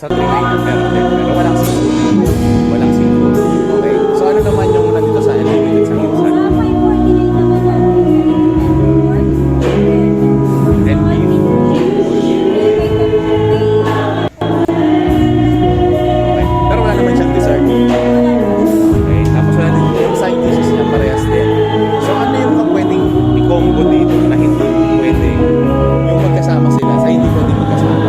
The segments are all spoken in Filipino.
Sa 3 pero walang seafood. Walang seafood. Okay. So ano naman yung nandito sa unlimited sa minsan? Then beef. Okay. Pero wala naman siyang dessert. Okay. Tapos wala din yung side dishes niya parehas din. So ano yung pwedeng i-combo dito na hindi pwede yung magkasama sila sa hindi pwede magkasama?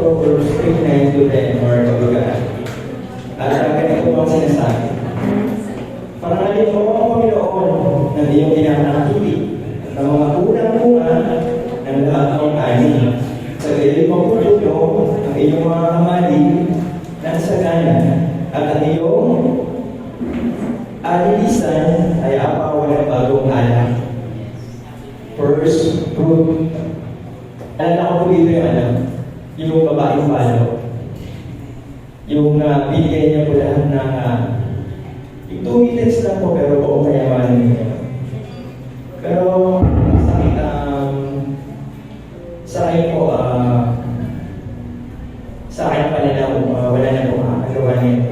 Proverbs 3:9 to 10 or kabagaan. At ganito po ang sinasabi. Parangalin mo ang Panginoon ng iyong pinakakiti at ng mga unang bunga ng lahat ng ani. Sa gayon mapututo ang iyong mga kamali ng sagana at ang iyong alilisan ay apaw ng bagong alak. First fruit. Alala ko po dito yung babaeng palo. Yung binigay niya po lahat ng yung 2 minutes lang po pero buong kayamanan niya. Pero sa akin po, sa akin pa nila wala na po makakagawa nito.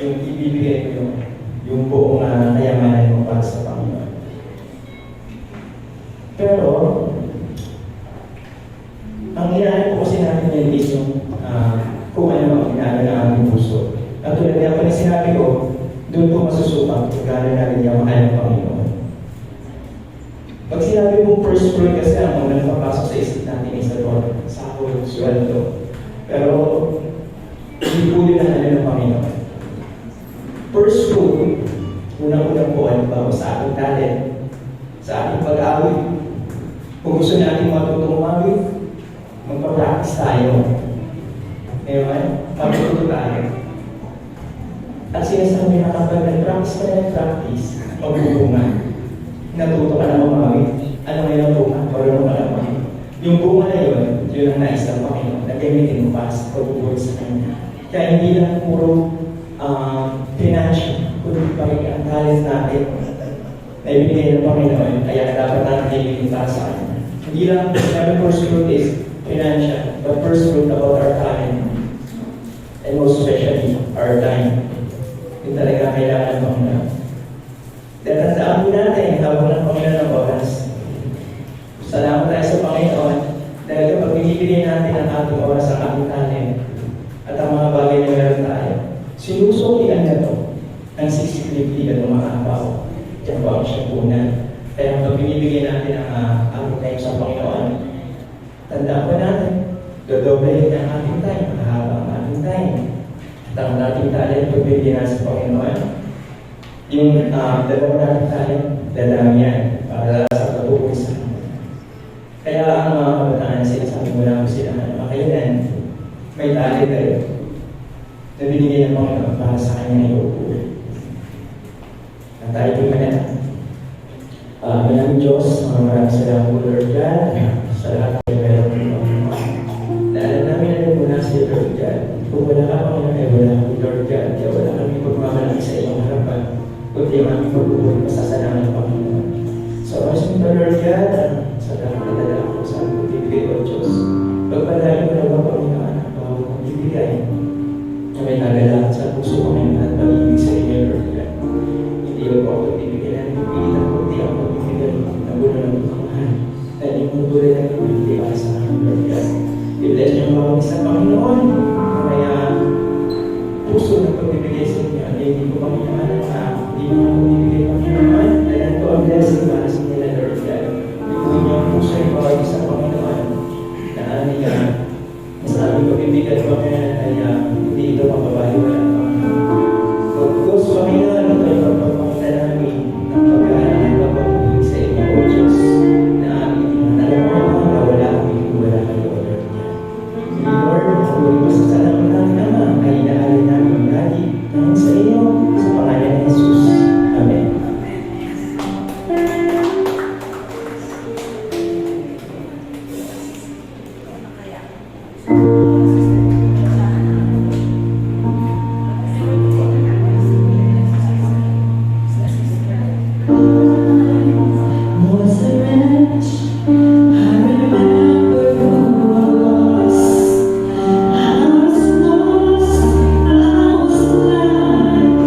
Yung ibibigay ko yung buong kayamanan mo para sa Panginoon. Pero, ang hinahanap po kasi natin ngayon is yung kung ano ang ginagawa ng ating puso. At tulad nga pa na sinabi ko, doon po masusupang kung gano'n natin yung mahal ng Panginoon. Pag sinabi mong first fruit kasi ang mga napapasok sa isip natin is sahod, sweldo. Pero, hindi po yun ang ng Panginoon. First fruit, unang-unang po ba sa ating talent, sa ating pag-awit. Kung gusto natin matutong umawit, magpa-practice tayo. Ngayon, matututo tayo. At sinasabi na kapag nag-practice ka na nag-practice, magbubunga. Natuto ka na umawit. Ano ngayon ang bunga? Parang malamang. Yung bunga na yun, yun ang nais ng Panginoon na gamitin mo para sa pagbubuhay sa Kanya. Kaya hindi lang puro financial, kundi pa rin ang talent natin na ibigay ng Panginoon, kaya dapat natin ibigay para sa Kanya. Hindi lang, the first fruit is financial, but first fruit about our talent, and most especially, our time. Yung talaga kailangan ng Panginoon. Dahil tandaan po natin, habang ng Panginoon ng oras. Salamat tayo sa Panginoon, dahil kapag binibigay natin ang ating oras, ang ating talent, at ang mga bagay na meron tayo, sinusukian na ito ng 60-50 at umakapaw. Diyan po ang siya punan. Kaya kapag binibigay natin ang ating time sa Panginoon, tandaan pa natin, dodoblehin ang ating time, mahaba ang ating time. At ang ating talent, pagbibigyan natin sa Panginoon, yung dalawa nating talent, dadami yan para sa patuloy sa Panginoon. Kaya ang mga kabataan sinasabi mo lang sila na makailan, may talent kayo na binigay ng Panginoon para sa kanya iuuwi. At tayo po manala. Maraming Diyos, maraming salamat po Lord God, sa lahat ng meron mo. Naalam namin na rin muna si Lord God. Kung wala ka Panginoon ay wala kami Lord God, kaya wala kami pagmamalaki sa iyong harapan, kundi ang aming pag-uwi masasalaman ng Panginoon. So, mas mo Lord God, sa lahat na dala ko sa aming bibigay o Diyos. Pagpalayo mo na ba Panginoon ang bawang bibigay na may nagalakan sa puso ko ngayon at pag-ibig sa inyo Lord God. Hindi ako pagbibigay na nagpipigilan ko, hindi ako pagbibigay na gulo ng kamahal. Dahil yung mutuloy na hindi para sa akin Lord God. I-bless niyo ang bawang isa Panginoon. Kaya puso ng pagbibigay sa inyo. Hindi ko Panginoon hindi mo pagbibigay Panginoon. Dahil ito ang blessing para sa nila Lord God. Ito niyo ang puso ng bawang isa Panginoon. Na aniya mas aming pagbibigay Panginoon ay hindi ito mababayo. Pag gusto Panginoon, ito ay pagpapakita namin ang pag-aaral ng pagpapagiging sa inyo, O Diyos, na aming alam mo na wala kami kung wala kayo, O Lord. Lord, patuloy mo sa salamat namin, Ama, ay inaalay namin ang lagi namin sa inyo, sa pangalan ni Jesus. Amen. I was lost, I was blind.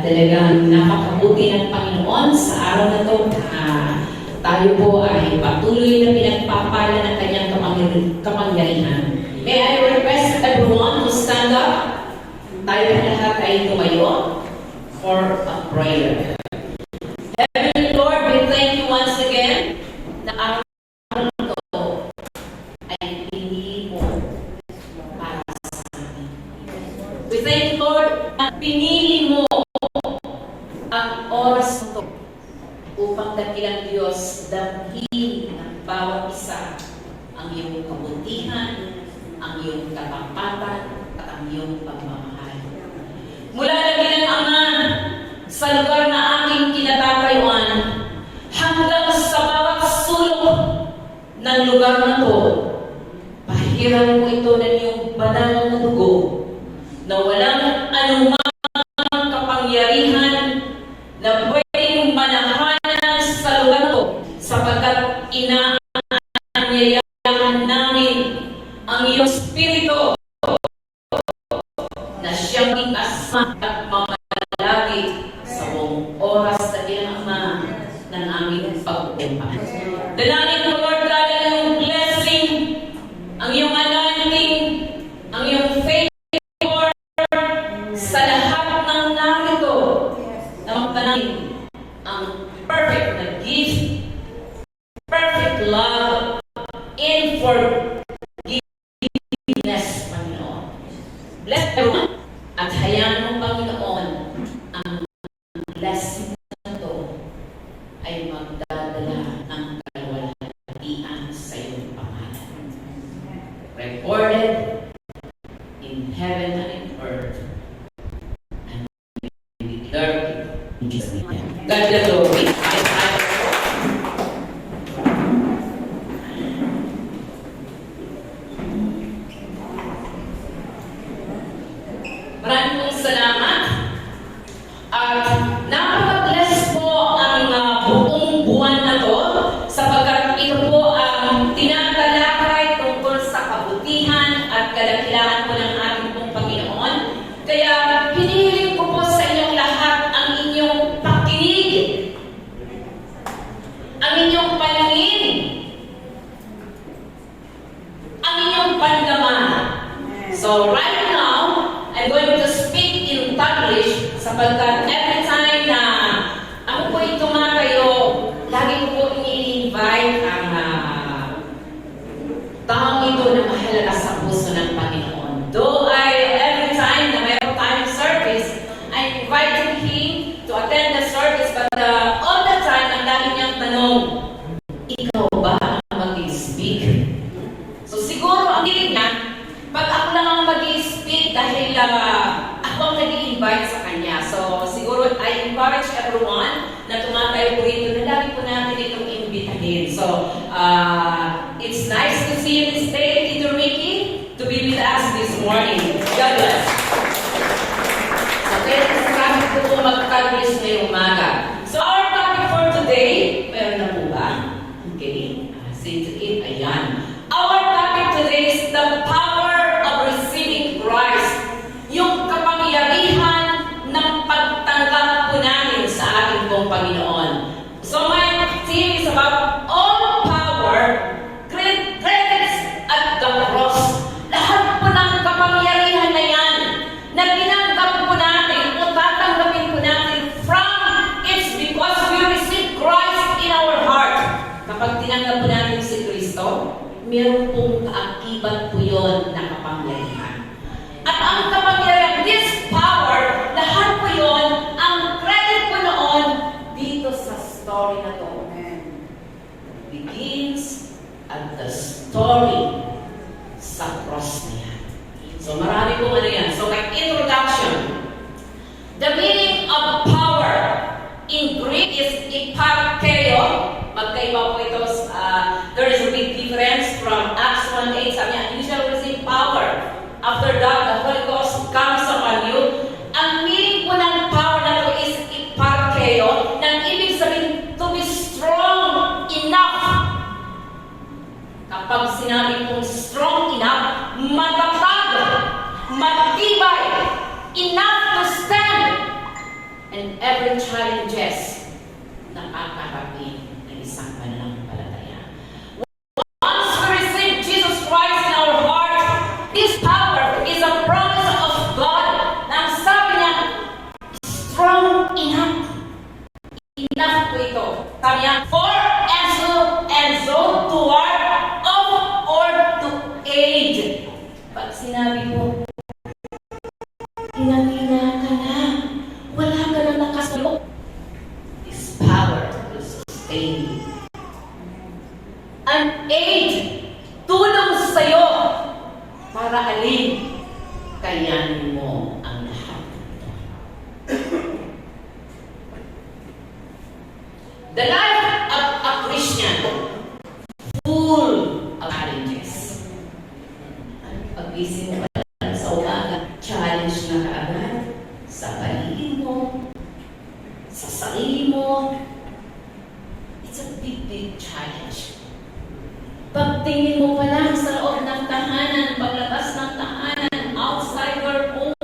At talagang napakabuti ng Panginoon sa araw na ito. Tayo po ay patuloy na pinagpapala ng kanyang kapangyarihan. May I request everyone to stand up? Tayo lahat ay tumayo for a prayer. Heavenly Lord, we thank you once again na araw na ito ay pinili mo para sa amin. We thank you, Lord, na pinili mo ang oras na ito upang dakilang Diyos damhin ng bawat isa ang iyong kabutihan, ang iyong katapatan, at ang iyong pagmamahal. Mula na bilang Ama, sa lugar na aking kinatatayuan, hanggang sa bawat sulok ng lugar na ito, pahiran mo ito ng iyong banal na dugo, na walang anumang kapangyarihan na pwedeng manahanan sa lugar na ito, sapagkat inaanyayahan namin ang iyong Espiritu na siyang ikasama at mamalagi sa buong oras na pinakama ng aming pag-uumpa. Dalangin mo, Lord God, ang iyong blessing, ang iyong anointing, ang iyong favor sa lahat ng narito na magpanangin ang perfect na gift, perfect love, and forgiveness, Panginoon. Bless everyone at hayaan mo, Panginoon, ang blessing na ito ay magdadala ng kalwalhatian sa iyong pangalan. Recorded in heaven and in earth, and we declare it in Jesus' name. God the glory. Maraming pong salamat. At napaka-bless po ang buong buwan na to sapagkat ito po ang tinatalakay tungkol sa kabutihan at kadakilaan po ng ating pong Panginoon. Kaya hinihiling ko po sa inyong lahat ang inyong pakinig, ang inyong panangin, ang inyong pandama. So right now, I'm going to speak in Taglish sapagkat every time na ako po ay tumatayo, lagi ko po ini-invite ang taong ito na mahalaga sa puso ng Panginoon. Though every time na mayroon tayong service, I'm inviting him to attend the service, but all the time, ang lagi niyang tanong, ikaw ba ang mag-speak? So siguro ang hilig niya, pag ako lang ang mag-i-speak dahil ako ang nag-i-invite sa kanya. So, siguro, I encourage everyone na tumatayo po rito na lagi po natin itong imbitahin. So, it's nice to see you this day, Tito Ricky, to be with us this morning. God bless. So, kaya sasabi ko po mag-Taglish ngayong umaga. So, our topic for today, meron na po ba? Okay. Say to it, ayan. Our topic today is the power of receiving Christ. Yung kapangyarihan ng pagtanggap po namin sa ating pong Panginoon. So my theme is about all power, credits at the cross. Lahat po ng kapangyarihan na yan na tinanggap po natin o tatanggapin po natin from it's because we receive Christ in our heart. Kapag tinanggap po natin si Kristo, meron pong kaakibat po yun na kapangyarihan. At ang kapangyarihan, this power, lahat po yun, ang credit po noon dito sa story na to. Begins at the story sa cross na yan. So marami pong ano yan. So like introduction, the meaning of power in Greek is iparkeio. Magkaiba po ito. There is a big difference from Acts 1:8. Sabi niya, you shall receive power. After that, the Holy Ghost comes upon you. Ang meaning po ng power na ito is iparkeio, nang ibig sabihin to be strong enough. Kapag sinabi pong strong enough, matatag, 'Matibay, enough to stand and every challenges na kakaharapin ng isang mananampalataya. Once we receive Jesus Christ in our heart, this power is a promise of God na ang sabi niya, strong enough. Enough po ito. Sabi niya, for and so to work of or to aid. Pag sinabi mo, hinahina ka na, wala ka na nakasulok, this power will sustain you. An aid, tulong sa'yo para alin, kayanin mo ang lahat. The life of a Christian, full of challenges. Pag-isip mo pa lang sa umaga, challenge na kaagad sa paligid mo, sa sarili mo. It's a big, big challenge. Pagtingin mo pa lang sa loob ng tahanan, paglabas ng tahanan, outside your home,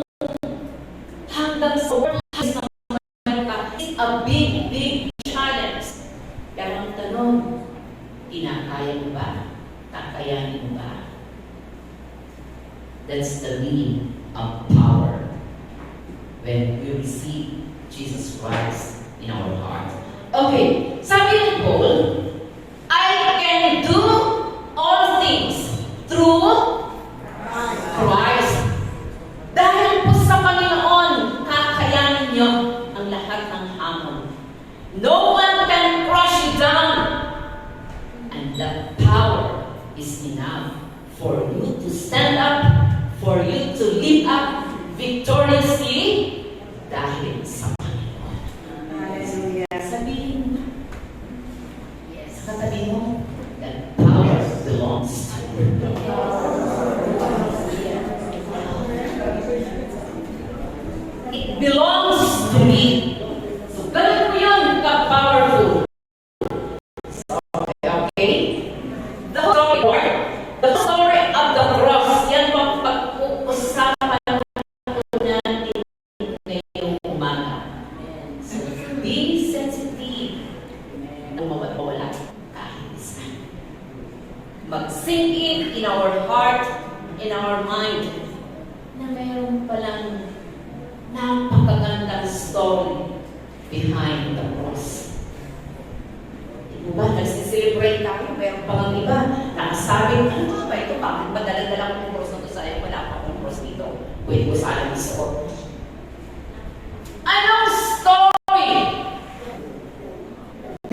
hanggang sa workplace na mayroon ka, it's a big, big challenge. Pero ang tanong, kinakaya mo ba? Kakayanin mo ba? That's the meaning of power when we receive Jesus Christ in our heart. Okay, sabi ni Paul, I can do all things through Christ. Dahil po sa Panginoon, kakayanin niyo ang lahat ng hamon. No one can crush you down. And that power is enough for you to stand up, for you to live up victoriously dahil sa Panginoon. Hallelujah. Sabihin mo, yes, katabi mo, that power belongs to you. It belongs to me. So, ganun mo yun ka-powerful. Okay? The story of the cross, yan po pag-uusapan ko natin ngayong umaga. So, be sensitive na mawala kahit isa. Mag-sink in our heart, in our mind, na mayroon palang napakagandang story behind the cross. Diba, nagsiselebrate tayo, meron pa ng iba, nakasabing, ano ba ito? Bakit ba dala-dala ko yung cross na ito sa'yo? Wala pa akong cross dito. Pwede ko sana isuot. Anong story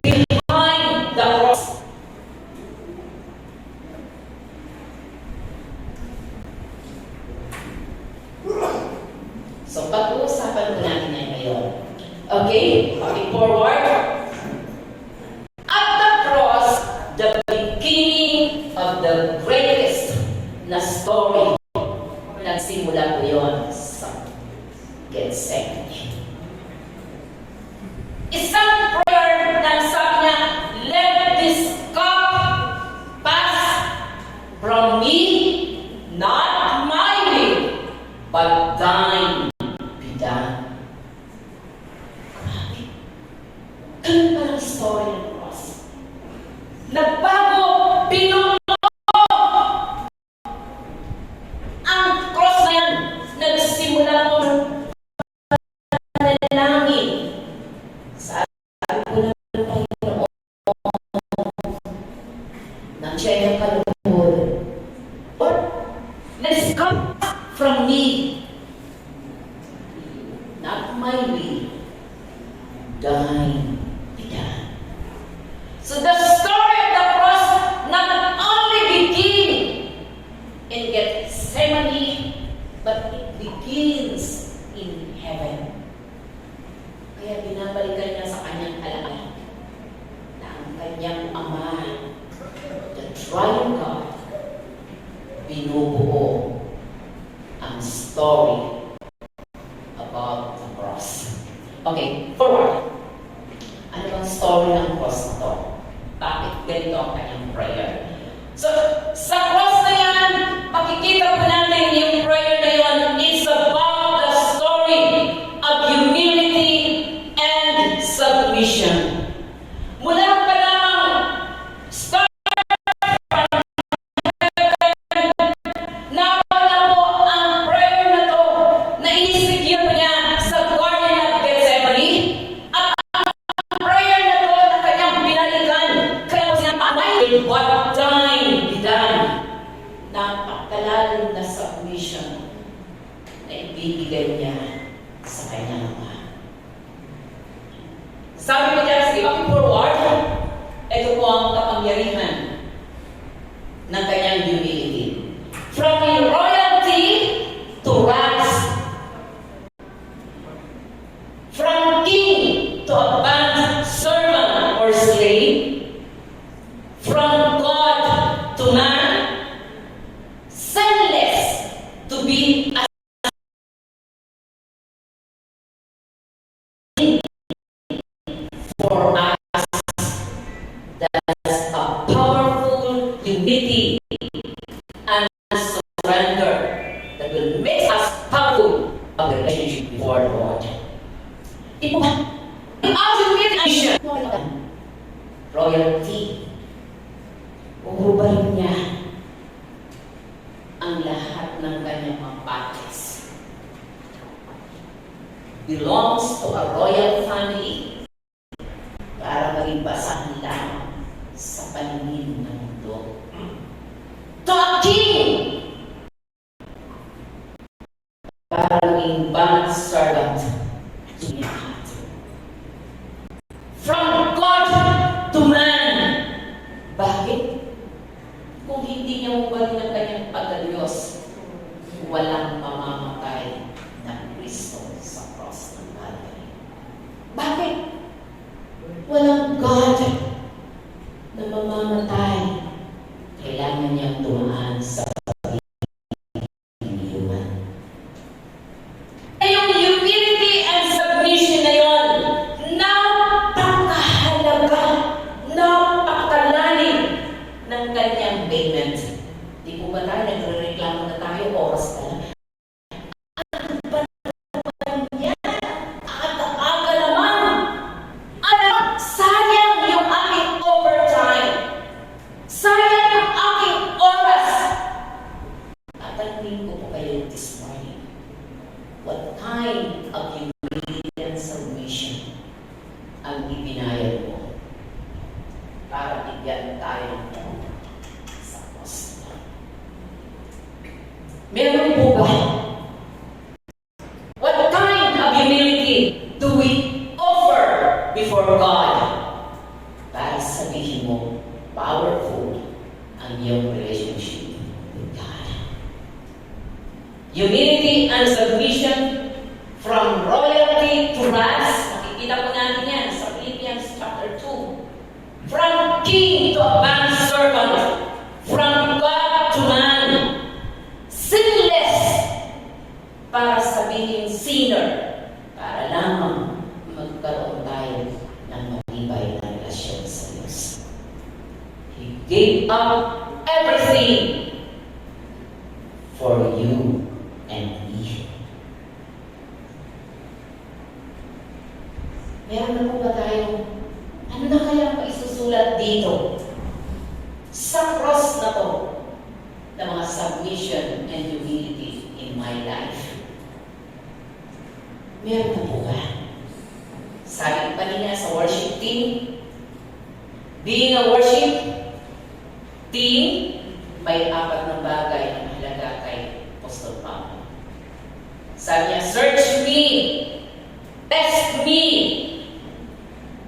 behind the cross? So, pag-uusapan ko natin yan ngayon. Okay? Moving forward. At the cross, the beginning of the greatest na story. Nagsimula ko yun sa Gethsemane. Isang prayer na sabi niya, let this cup pass from me, not my will, but thine be done. Grabe. Ganun pa ang story ng cross. Nagbago, pinuno ang cross na yan. Nagsimula ko panalangin. Sabi ko ng Panginoon, nang siya yung kalungkod, Lord, let this come from me, not my will, thine be done. So the story of the cross not only begin in Gethsemane, but it begins in heaven. Kaya binabalikan niya sa kanyang alaala na ang kanyang Ama, the triune God, binubuo ang story about the cross. Okay, forward. Ano bang story ng cross na to? Bakit ganito ang kanyang prayer? So, sa cross na yan, makikita po natin yung prayer na yun is about the story of humility will what time be done. Napakalalim na submission na ibibigay niya sa kanyang ama. Sabi ko dyan, sige, forward. Ito po ang kapangyarihan ng kanyang humility. From royalty to rags. From king to a band servant or slave. From God to man. Sinless to be a for us. That's a powerful humility and surrender that will make us powerful of the relationship before the Lord. Ito ba? Ang humiliation, royalty. Uhubarin niya ang lahat ng kanyang mga pates. Belongs to a royal family para maging basahan lang sa paningin ng mundo. To a king para maging bond servant to lahat. From God to man. Bakit? Kung hindi niya ubalin ang kanyang pagkadiyos, walang mamamatay na Kristo sa cross ng Calvary. Bakit? Walang God na mamamatay. Kailangan niyang dumaan sa pag-iwan. Yung humility and submission na yun, napakahalaga, napakalalim ng kanyang payment. Di po ba tayo nagre-reklamo na tayo, oras na lang? Ano ba naman yan? Aga naman! Ano? Sayang yung aking overtime. Sayang yung aking oras. Tatanungin ko po kayo this morning, what kind of humility and submission ang ibinayad mo para bigyan tayo sa cross? Meron po ba? What kind of humility do we offer before God para sabihin mo powerful ang iyong relationship with God? Humility and submission from royalty to rags. Makikita po natin yan sa Philippians chapter 2. From king to a bond servant. From God to man. Sinless. Para sabihin sinner. Para lamang magkaroon tayo ng matibay na relasyon sa Diyos. He gave up everything for you and me. Meron na po ba tayo? Ano na kaya ang isusulat dito? Sa cross na to, ng mga submission and humility in my life. Meron na po ba? Sabi pa niya sa worship team, being a worship team, may 4 na bagay ang halaga kay Apostol Pablo. Sabi niya, search me, test me,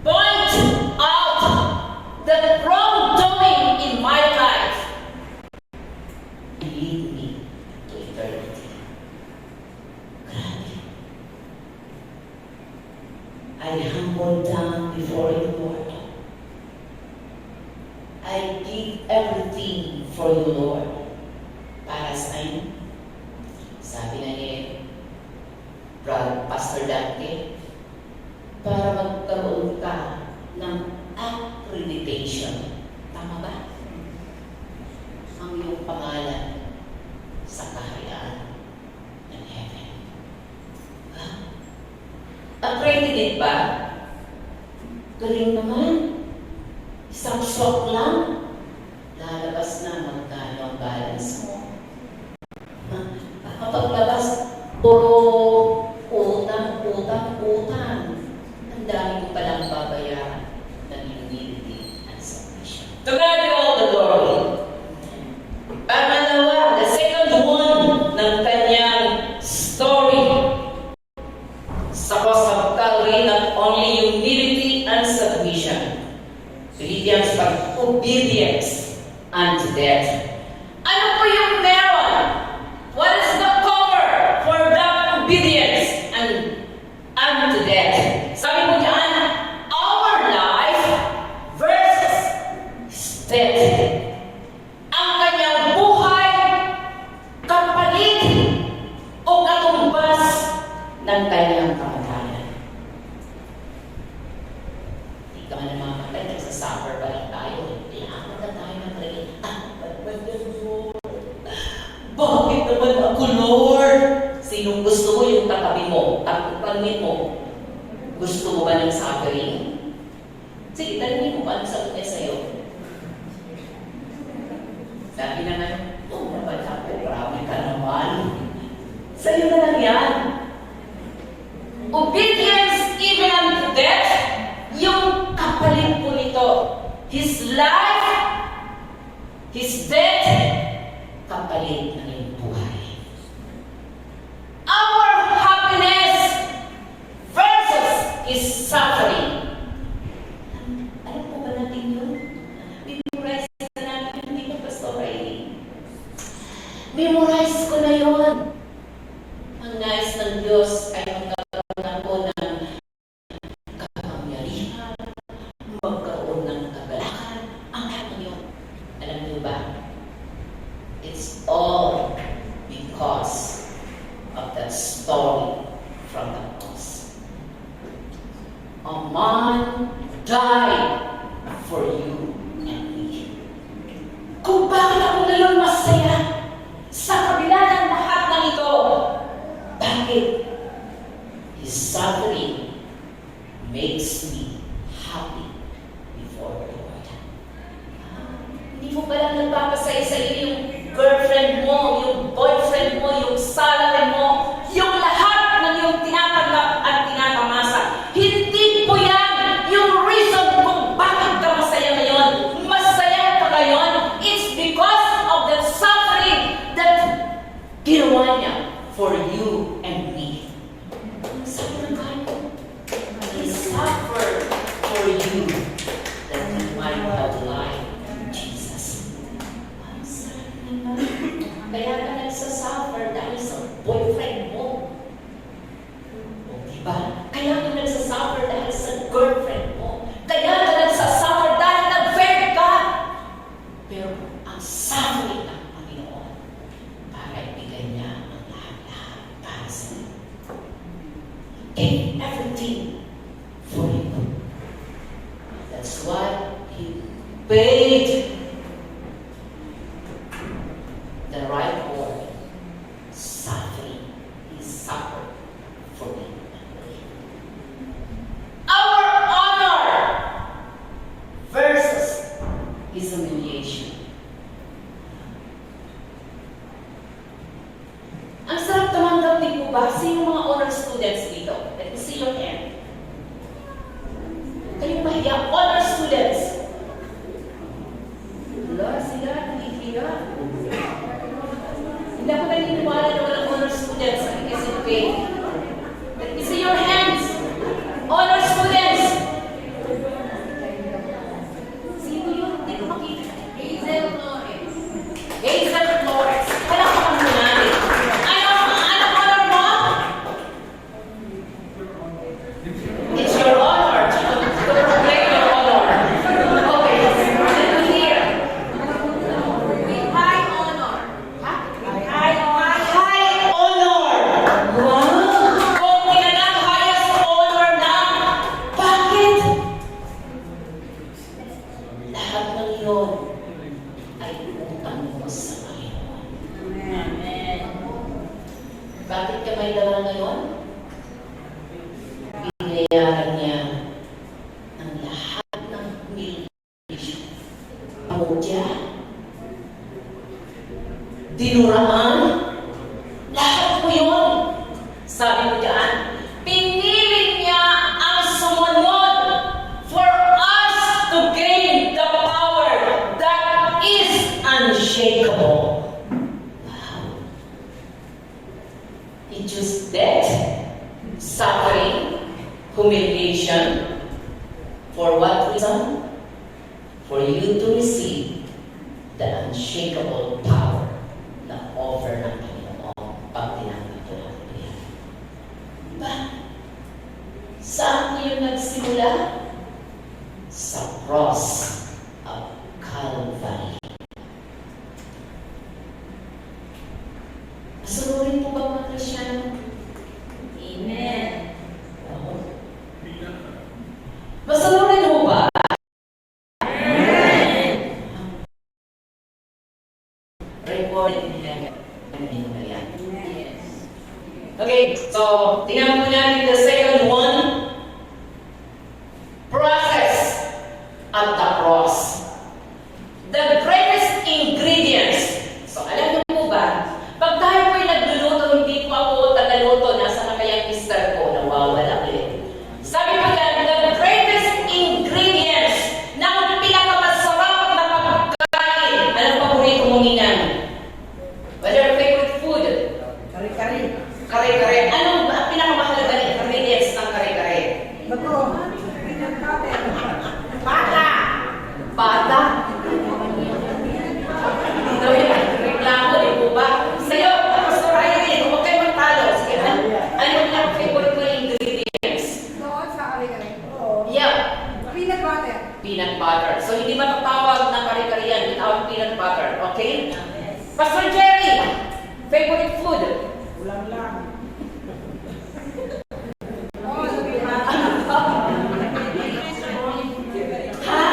point out the wrongdoing in my life, and lead me to eternity. Grabe. I humble down before you, Lord. I give everything for you, Lord. Para sa inyo. Sabi na ni Pastor Dante, para magkaroon ka ng accreditation. Tama ba? Ang iyong pangalan sa kahayaan ng heaven. Accredited ba? Galing naman. Isang swak lang. Lalabas na magkano ang balance mo. Kapaglabas, puro utang. Ang dami ko palang babayaran ng humility and submission. To God be all the obedience unto death. Ano po yung meron? What is the cover for that obedience and unto death? Sabi mo dyan, our life versus his death. Ang kanyang buhay, kapalit o katumbas ng kanyang kamatayan. Hindi ka man namamatay, nagsasuffer pa lang tayo. Kailangan na tayo ng rin. Bakit naman ako, Lord? Sinong gusto mo yung tatabi mo? Tapupanin mo? Gusto mo ba ng suffering? Sige, tanongin mo ba ang sagot niya sa'yo? Sabi naman, naman ako, grabe ka naman. Sa'yo na lang yan. Obedience even unto death, yung kapalit po nito. His life, his death, kapalit ng iyong buhay. Our happiness versus his suffering. Alam po ba natin yun? Memorize na natin, hindi ko Pastor Riley. Memorize ko na yun. Ang nais ng Diyos ay magkaroon ako ng kapangyarihan, magkaroon ng kagalakan. Ang ano yun? Alam niyo ba? It's all because of that story from the cross. A man died for you and me. Kung bakit ako ngayon masaya sa kabila ng lahat ng ito, bakit? His suffering makes me happy before the Lord. Hindi mo pala nagpapasaya sa iyo yung girlfriend mo, yung boyfriend mo, yung salary mo, yung lahat ng iyong tinatanggap at tinatamasa. Hindi po yan yung reason kung bakit ka masaya ngayon. Masaya ka ngayon. It's because of the suffering that ginawa niya for you and me. Sabi ng Bible, He suffered for you that you might have life in Jesus. Ang sarap naman. Kaya ka nagsasuffer dahil sa boyfriend mo. O diba? Kaya ka nagsasuffer dahil sa girlfriend mo. Kaya ka nagsasuffer dahil nag-fail ka. Pero ang suffering ng Panginoon para ibigay niya ang lahat-lahat para sa iyo. Gave everything for you. That's why He paid the right word, suffering. He suffered for me. Our honor versus His humiliation. Ang sarap tumanggap din po ba? Sino mga honor students dito? Let me see your hand. Kayong mahiya, honor students. Wala, sila, nahihiya. Hindi ako naniniwala na walang honor students. Kasi okay. Let me see your hands. Honor students. Sino yun? Hindi ko makita. Hazel Flores. Hazel Flores. Palakpakan mo natin. Ano honor mo? It's your honor to proclaim your honor. Okay, let me hear. With high honor. High honor. Wow! Kung pinanang highest honor na, bakit? Lahat ng iyon ay utang mo sa Panginoon. Amen. Bakit ka may dala ngayon? Binayaran niya ang lahat ng humiliation. Pamudya, dinuraan, lahat po yun. Sabi mo dyan, pinili niya ang sumunod for us to gain the power that is unshakable. Wow. He chose death, suffering, humiliation. For what reason? For you to to receive the unshakable power na offer ng Panginoon pag tinanggap ko natin yan. Ba? Saan yung nagsimula? Sa cross of Calvary. Masunurin po ba mga Kristyano? Amen. Masunurin mo ba? Recorded in heaven. Yes. Okay, so tingnan mo natin the second one. Process at the cross. The greatest ingredients. So alam niyo po ba, pag tayo po'y nagluluto, hindi po ako tagaluto, nasa na kaya mister ko, nawawala ulit. Sabi ko yan, the greatest ingredients ng pinakamasarap na pagkain. Anong paborito mong ninang? What are your favorite food? Kare-kare. Kare-kare. Anong ang pinakamahalaga na ingredients ng kare-kare? Bato. Bata. Bata. Daw yung reklamo, di po ba? Sa'yo, Pastor Irene, huwag kayo magtalo. Sige, ano ang favorite mo ingredients? Doon sa kare-kare. Yeah. Peanut butter. Peanut butter. So, hindi matatawag na kare-kare yan without peanut butter. Okay? Pastor Jerry, favorite food? Ulam lang. Ha?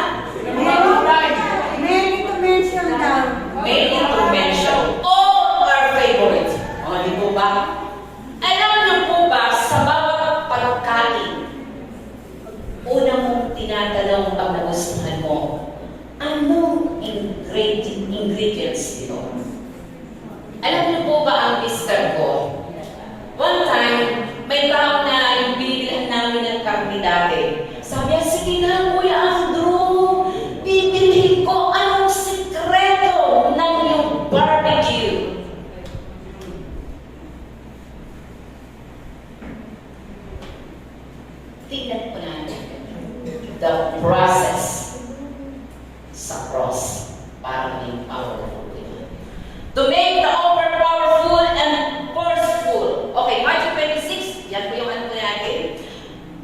Many to mention daw. Many to mention. All are favorite. O, di po ba? Alam niyo po ba, sa bawat pagkain, una mong tinatanong pag nagustuhan mo, anong ingredients dito? Alam niyo po ba ang mister ko? One time, may tao na yung binibilan namin ng karne dati. Sabi niya, sige na, Kuya Andrew, bibilhin ko anong sikreto ng yung barbecue. Tingnan po natin the process sa cross para maging powerful. To make the offer powerful and forceful. Okay, Matthew 26, yan po yung ano po natin.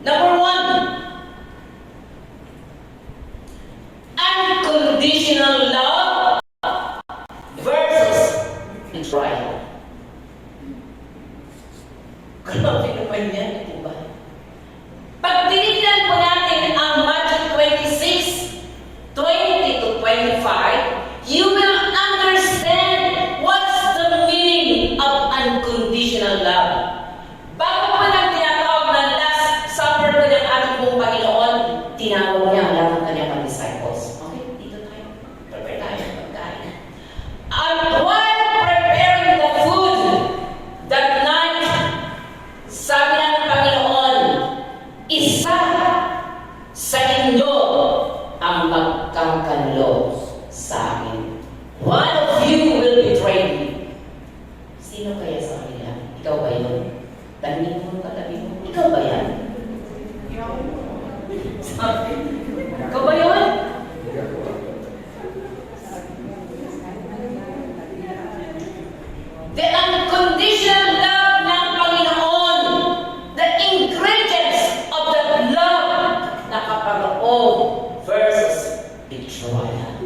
Number 1, unconditional love versus betrayal. Grabe naman yan, di ba? Pag tinignan po natin ang Matthew 26, 20 to 25, you will understand what's the meaning of unconditional love. Bago po nang tinatawag na last supper po ng ating pong Panginoon, tinawag niya ang lahat ng kanyang mga disciples. Okay, dito tayo. Prepare tayo ng pagkain. And while preparing the food that night, sabi ng Panginoon, isa sa inyo ang magkakanlo sa akin. One of you will betray me. Sino kaya sa kanila? Ikaw ba yun? Tabi mo, katabi mo. Ikaw ba yan? Sabi, ikaw ba yun? The unconditional love ng Panginoon, the ingredients of the love na kapag-o versus betrayal.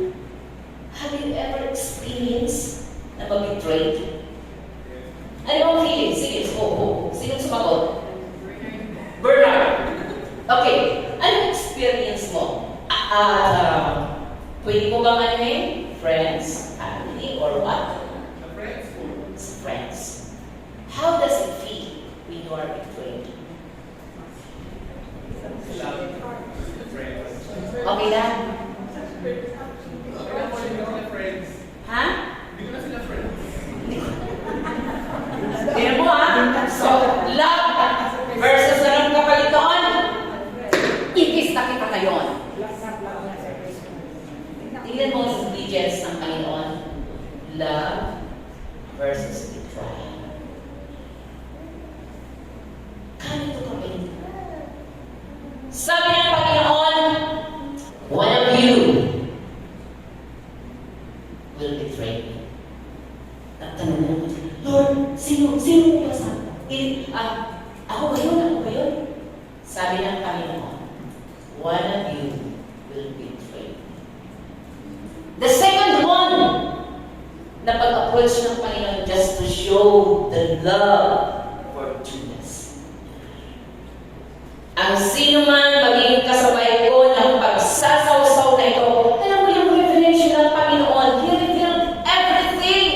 Have you ever experienced na mag-betray? Ano ang feeling? Sige, sino sumagot? Bernard. Okay, anong experience mo? Pwede mo bang ano friends, family, or what? Friends. How does it feel when you are betrayed? Okay lang? Ha? Tingnan mo So, love versus anong kapalitan? Itis na kita ngayon. Tingnan mo ang ingredients ng Panginoon. Love versus betrayal. Kano ito gawin? Sabi ng Panginoon, one of you will betray me. Nagtanong na, Lord, sino po ba sa ako ba yun? Ako ba yun? Sabi ng Panginoon, one of you will betray me. The second one, na pag-approach ng Panginoon just to show the love for Judas. Ang sino man magiging kasabay ko ng pagsasawsaw na ito, alam mo yung revelation ng Panginoon, He revealed everything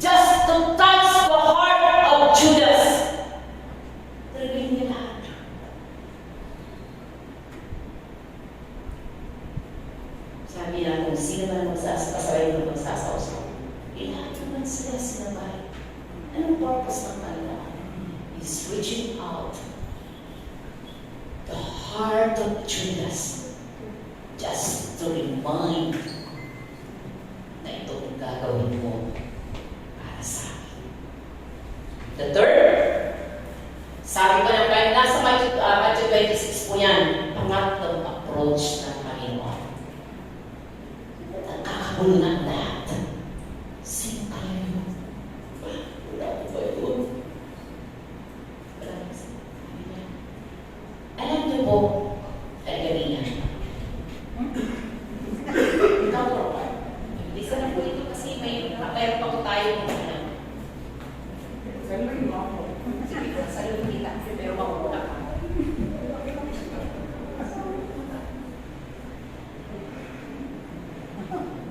just to touch the heart of Judas. Reveal niya lahat. Sabi na kung sino man kasabay ng pagsasawsaw, lahat naman sila sinabay. Anong purpose ng Panginoon? He's reaching out the heart of Judas just to remind na ito ang gagawin mo para sa akin. The third, sabi ko ng Panginoon, nasa Matthew 26 po yan, pangatlong approach ng Panginoon. Nakakagulo na lahat. Sino kaya yun? Wala ko ba yun? Alam niyo po, kanina. Ikaw po. Isa na po ito kasi mayroon pa po tayo ng Saluhin mo ako. sige, saluhin kita. Pero makukula ka.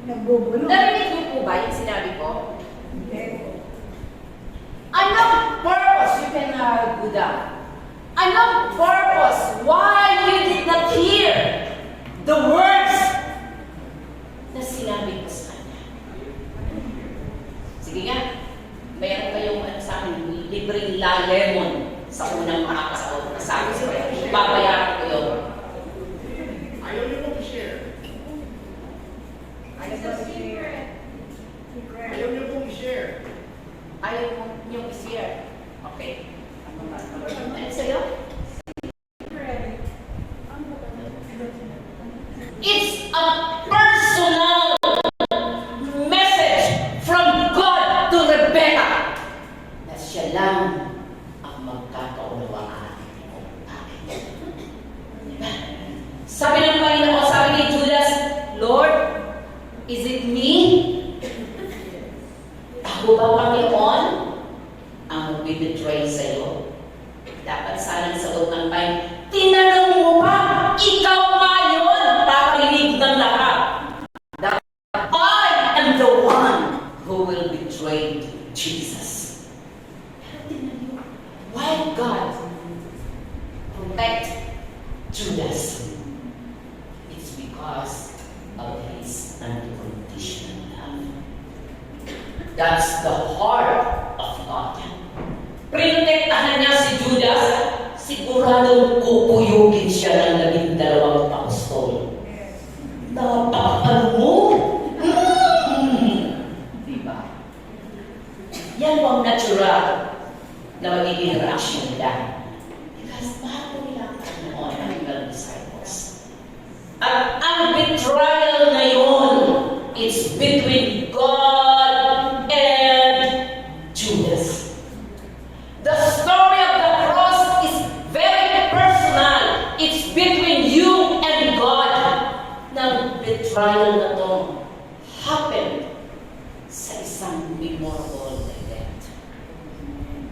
Nagbubulo. Narinig niyo po ba yung sinabi ko? Hindi. Anong purpose? You can go down. Anong purpose? Why you did not hear the words na sinabi ko sa kanya? Sige nga, mayroon kayong sa akin, libreng lemon sa unang makakasahod. Sabi ko, babayaran ko yun. Ayaw niyo pong i-share. It's a secret. Ayaw niyo pong i-share. Ayaw mo niyong i-share. Okay. Ano sa'yo? It's a personal message from God to Rebecca na siya lang ang magkakaunawaan. Sabi ng Panginoon, sabi ni Judas, Lord, is it me? Ako ba, Panginoon, ang magbibitray sa'yo? Dapat sana sa sagot ng Panginoon, tinanong mo pa, ikaw nga yun, paparinig ng lahat. That I am the one who will betray Jesus. Pero tingnan niyo, why God protect Judas? It's because of His unconditional love. That's the heart of God. Protektahan niya si Judas, siguradong kukuyugin siya ng 12 apostol. Napakano mo? Diba? Yan ang natural na magiging reaction nila. Because mahal nila ang Panginoon ang mga disciples. At ang betrayal na yun, it's between God and Judas. The story of the cross is very personal. It's between you and God. Nang betrayal na to happened sa isang memorable event.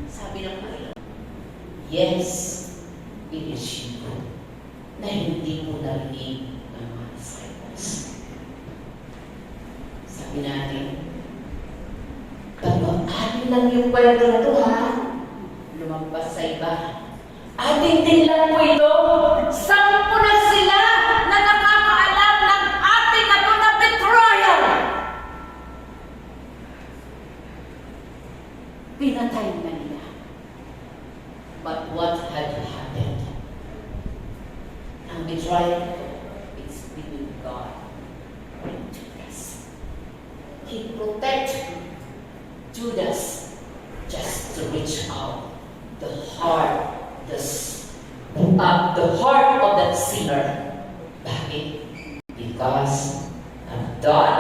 Sabi ng Panginoon, yes, it is you na hindi mo narinig ng mga disciples. Sabi natin, ano lang yung kwento na to, ha? Lumagpas sa iba. Ating din lang po ito. 10 na sila na nakakaalam ng ating ito na betrayal. Pinatay na nila. But what had happened? Ang betrayal is between God and Judas. He protected Judas just to reach out the heart, the heart of that sinner. Bakit? Because of that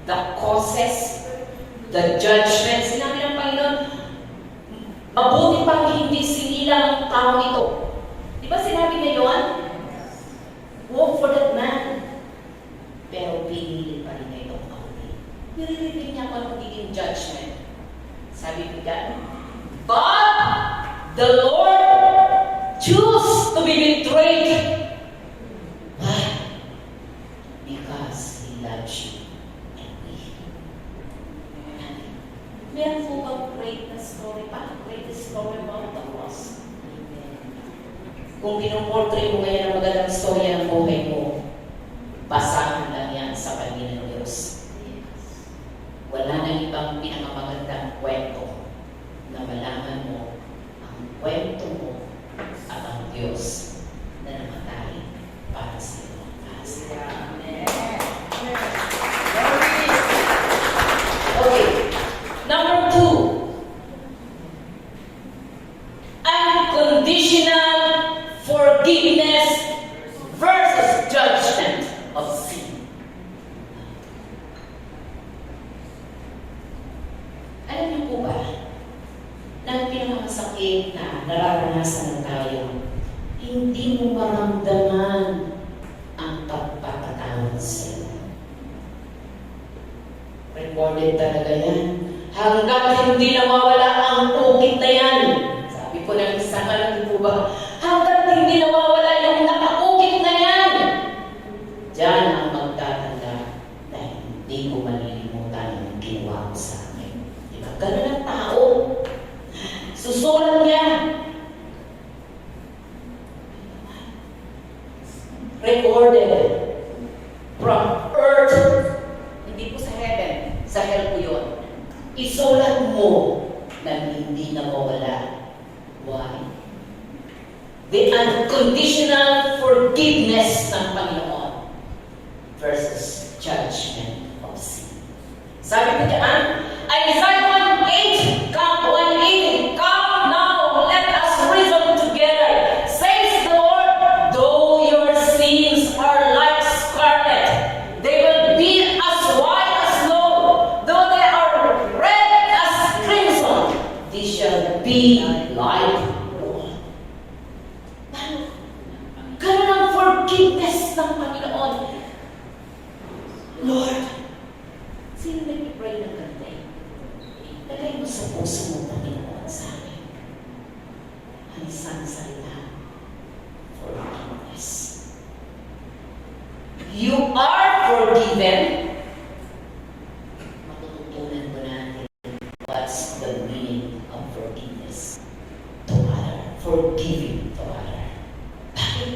the causes, the judgment. Sinabi ng Panginoon, mabuti pang hindi sinilang ang tao ito. Di ba sinabi niya yun? Woe for that man. Pero pinili pa rin niya itong kauli. Nire-reveal niya kung ano magiging judgment. Sabi ko dyan, but the Lord choose to be betrayed. Why? Because He loves you and me. Meron po bang great na story pa? Greatest story about the cross? Kung pinuportray mo ngayon ang magandang storya ng buhay mo, basahan lang yan sa Panginoon ng Diyos. Wala nang ibang pinakamagandang kwento na malaman mo ang kwento mo at ang Diyos na namatay para sa iyo. Okay. Number 2. Unconditional forgiveness versus judgment of sin. Alam niyo po ba, na ang pinakamasakit na nararanasan ng tayo, hindi mo maramdaman ang pagpapatawad sa iyo. Recorded talaga yan. Hanggat hindi nawawala ang ukit na yan. Sabi ko ng isa, alam niyo po ba, hanggat hindi nawawala yung nakaukit na yan, diyan ang magtatanda na hindi ko malilimutan yung ginawa ko sa akin. Diba? Ganun ang tao. Susulat niya. Recorded from earth. Hindi po sa heaven. Sa hell po yun. Isulat mo na hindi nawawala. Why? The unconditional forgiveness ng Panginoon versus judgment of sin. Sabi ko dyan, Isaiah 1:8, come 1:8, come now, let us reason together. Says the Lord, though your sins are like scarlet, they will be as white as snow. Though they are red as crimson, they shall be like wool. Ganun ang forgiveness ng Panginoon. Lord, sino nag-pray ng ganda? Lagay mo sa puso mo, Panginoon, sa akin. Ang isang salita, forgiveness. You are forgiven. Matututunan ko natin what's the meaning of forgiveness to other. Forgiving to other. Bakit?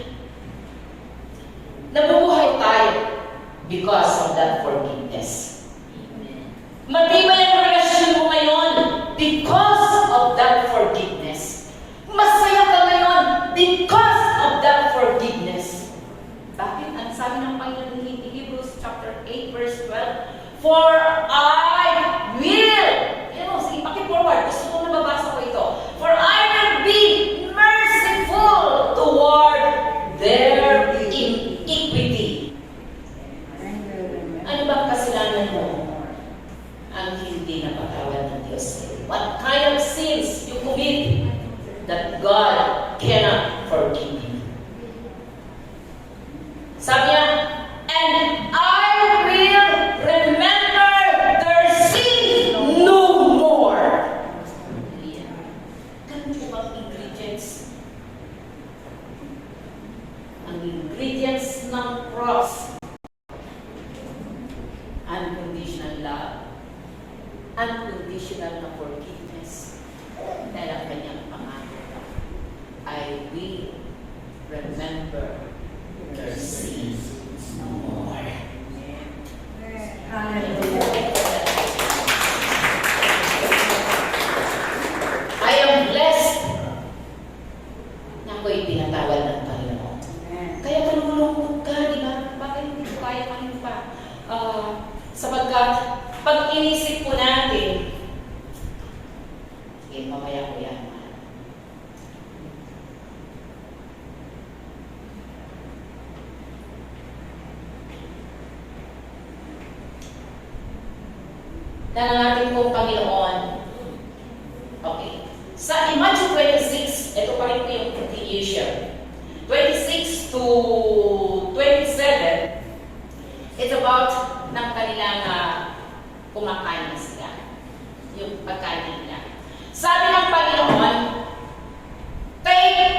Nabubuhay tayo because of that forgiveness. Matibay ang relasyon mo ngayon because of that forgiveness. Masaya ka ngayon because of that forgiveness. Bakit? Ang sabi ng Panginoon in Hebrews chapter 8 verse 12, for I will, sige, paki-forward, gusto ko nababasa ko ito. For I will be merciful toward their iniquity. Ano ba ang kasalanan mo? Ang hindi napatawad ng Diyos. What kind of sins you commit that God cannot forgive you? Sabi niya, and I will remember their sin no more. Ganun po bang ingredients? Ang ingredients ng cross. Unconditional love. Unconditional na forgiveness. Dahil ang kanyang pangako, I will remember their sins no more. I am blessed na ako'y pinatawad ng Panginoon. Kaya malulungkot ka, di ba? Bakit hindi ko kaya kanina pa? Sapagkat pag inisip po natin, sige, mamaya ko yan. ng ating pong Panginoon. Okay. Sa Matthew 26, ito pa rin po yung continuation. 26 to 27, it's about ng kanilang kumakain na sila. Yung pagkain nila. Sabi ng Panginoon, take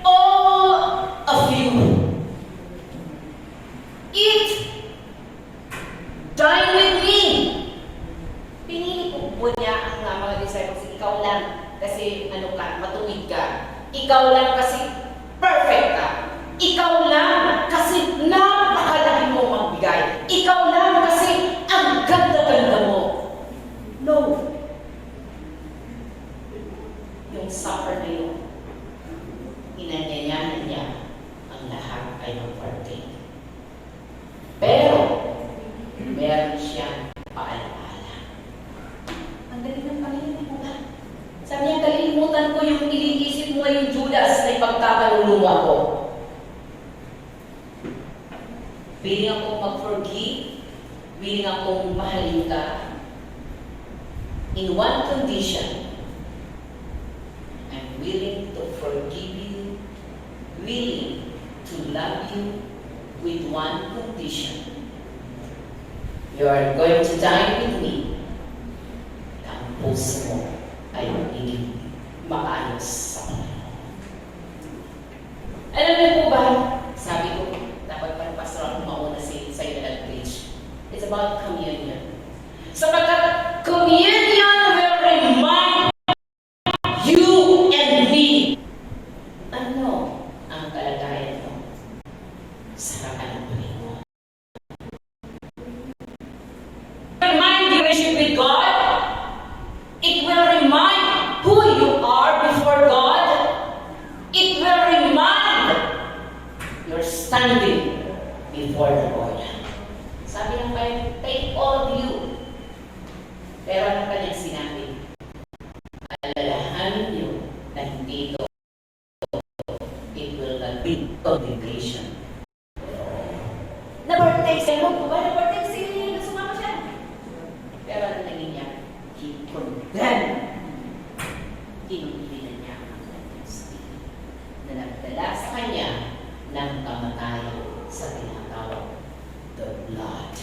all of you. Eat. Dine with me. Pinili po niya ang mga disciples. Ikaw lang kasi matuwid ka. Ikaw lang kasi perfect ka. Ikaw lang kasi napakalaki mo magbigay. Ikaw lang kasi ang ganda-ganda mo. No. Yung supper na yun, inanyayahan niya ang lahat ay mag-partake. Pero, meron siyang paalaala. Ang galing ng Panginoon mo ba? Sabi niya, kalimutan ko yung iniisip mo yung Judas na ipagkakaluluwa ko. Willing akong mag-forgive, willing akong mahalin ka. In one condition, I'm willing to forgive you, willing to love you with one condition. You are going to dine with me. Ang puso mo ay magiging maayos sa Panginoon. Alam niyo po ba, sabi ko, dapat parang pastoral mauna sa'yo na nag-preach. It's about communion. Sapagkat communion will remind you and me. Ano ang kalagayan mo sa harapan ng Panginoon? Remind your relationship with God. It will remind who you are before God. It will remind your standing before the Lord. Sabi ng Bible, take all of you. Pero ano kanyang sinabi? Alalahanin niyo na hindi ito, it will not bring condemnation. Na-birthday sa'yo mo ba? Na-birthday sa'yo niya, sumama siya. Pero ano naging niya? He condemned. Kinumpilan niya ang kanyang spirit na nagdala sa kanya ng kamatayan sa tinatawag the blood.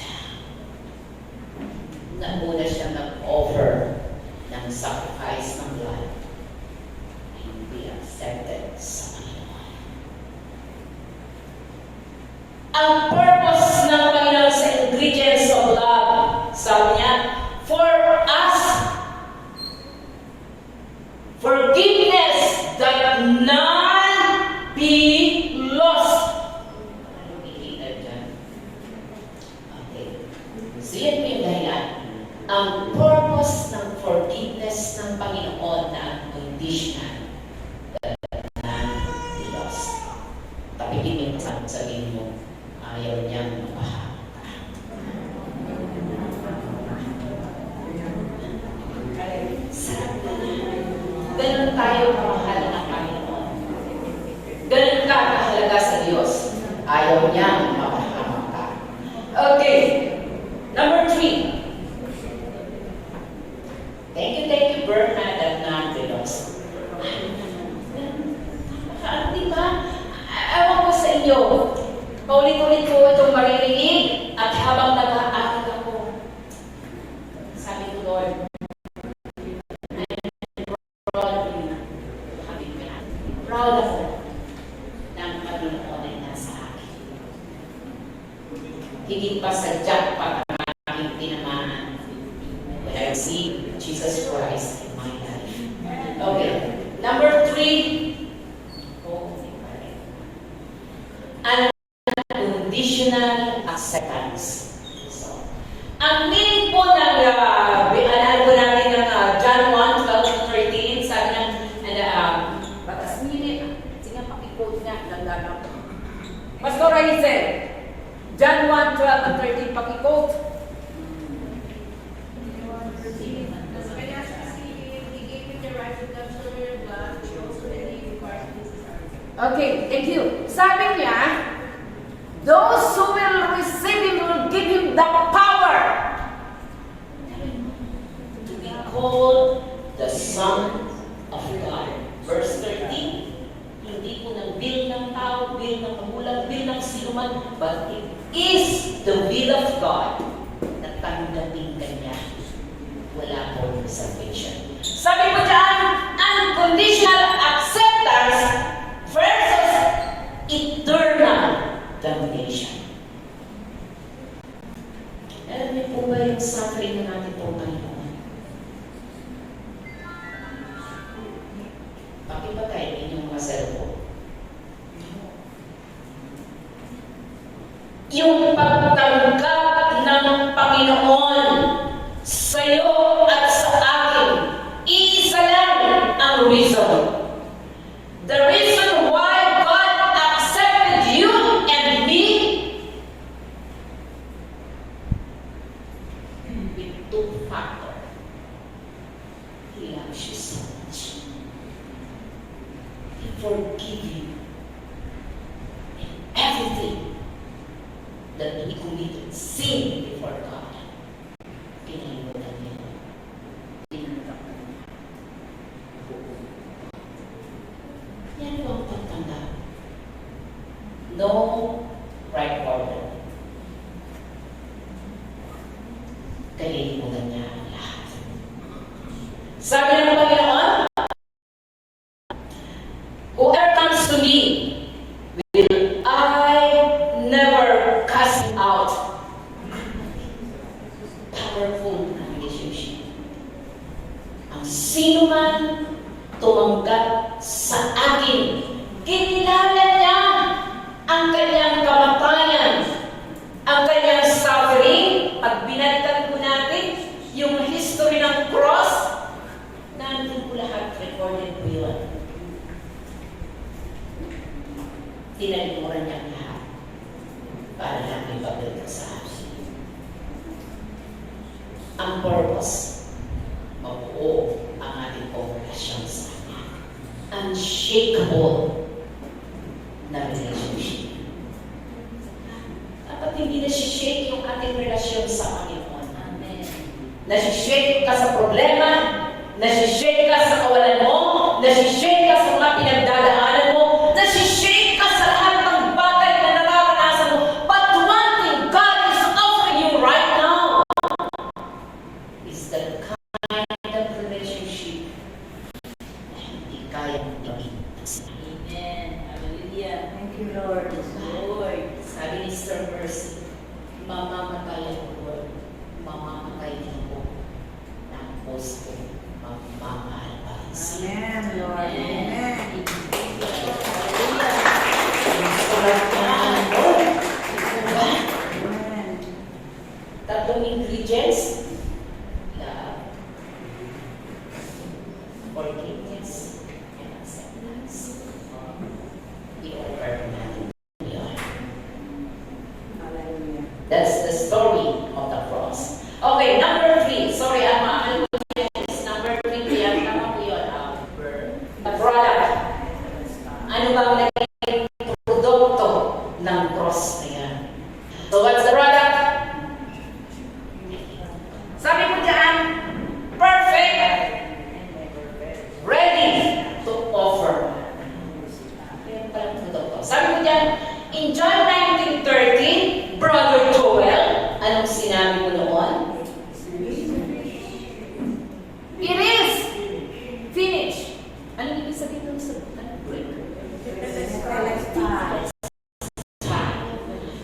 Nauna siya nag-offer ng sacrifice ng blood na hindi accepted sa Panginoon. Ang purpose ng Panginoon sa ingredients of love, sabi niya, for us, forgiveness that none be lost. Anong ikita dyan? Okay. So yan yung dahilan. Ang purpose ng forgiveness ng Panginoon na unconditional that none be lost. Tapitin mo yung sabihin mo, ayaw niyang mapahamak ka. Sarap ka na. Ganun tayo kamahal ng Panginoon. Ganun ka kahalaga sa Diyos. Ayaw niyang mapahamak ka. Okay. Number 3. Thank you, Bernard at Nandelos. Diba? Ewan ko sa inyo. Paulit-ulit ko itong maririnig at habang nag-aaral ako, sabi ko, Lord, proud ako ng Panginoon ay nasa akin. Higit pa sa jackpot ang aking tinamaan. When I see Jesus Christ in my life. Okay. Number 3. Unconditional acceptance. So, ang meaning po ng analog po natin ng John 1:12-13, sabi ng batas nila, sige pakikode niya, nagdano. Pastor Raizel, John 1:12-13, pakikode. Okay, thank you. Sabi niya, those who will receive Him will give Him the power called the Son of God. Verse 13, hindi po ng will ng tao, will ng magulang, will ng sinuman, but it is the will of God na tanggapin kanya. Wala po salvation. Sabi ko dyan, unconditional acceptance versus eternal damnation. Alam niyo po ba yung suffering na natin po Panginoon? Pakipatay inyong mga cellphone. Yung pagtanggap ng Panginoon sa'yo at sa akin, iisa lang ang reason. The reason why God accepted you and me with two factors. He loves you so much. He forgives you in everything that we committed sin before God. Pinalimutan niya. Tinanggap niya. Yan po ang pagtanggap. No right order. Kalilimutan niya ang lahat. Sabi ng Panginoon, whoever comes to me, will I never cast him out. Powerful na relationship. Ang sino man tumanggap sa akin, kinilala niya ang kanyang kamatayan, ang kanyang suffering. Pag binalikan po natin yung history ng cross, nandun po lahat, recorded po yun. Tinalimuran niya ang lahat para lang ipabalik sa akin. Ang purpose, mabuo ang ating relasyon sa Kanya. Unshakable na relationship. Dapat hindi na-shake yung ating relasyon sa Panginoon. Amen. Na-shake ka sa problema, na-shake ka sa kawalan mo, na-shake ka sa mga pinagdadaanan mo, na-shake ka sa lahat ng bagay na nararanasan mo. But one thing God is offering you right now is the kind of relationship na hindi kayang gawin. Amen. Hallelujah. Thank you, Lord. Lord, sabi ni Sir Mercy, mamamatay ako, Lord. Mamamatay ako ng puso. Magmamahal pa rin siya. Amen, Lord. Amen. Hallelujah. Sulat niya, Lord. Diba? Amen. Tatlong ingredients. Love, forgiveness, and acceptance. I-offer natin yun. Hallelujah. That's the story of the cross. Okay, number 3. Sorry, ang makakalimutan niyo is number 3. Kaya tama po yun. The product. Ano ba ang naging produkto ng cross na yan? So what's the product? Sabi ko dyan, perfect, ready to offer. Kaya palang produkto. Sabi ko dyan, in John 19:13, Brother Joel, anong sinabi mo noon? It is finished. Anong ibig sabihin ng break?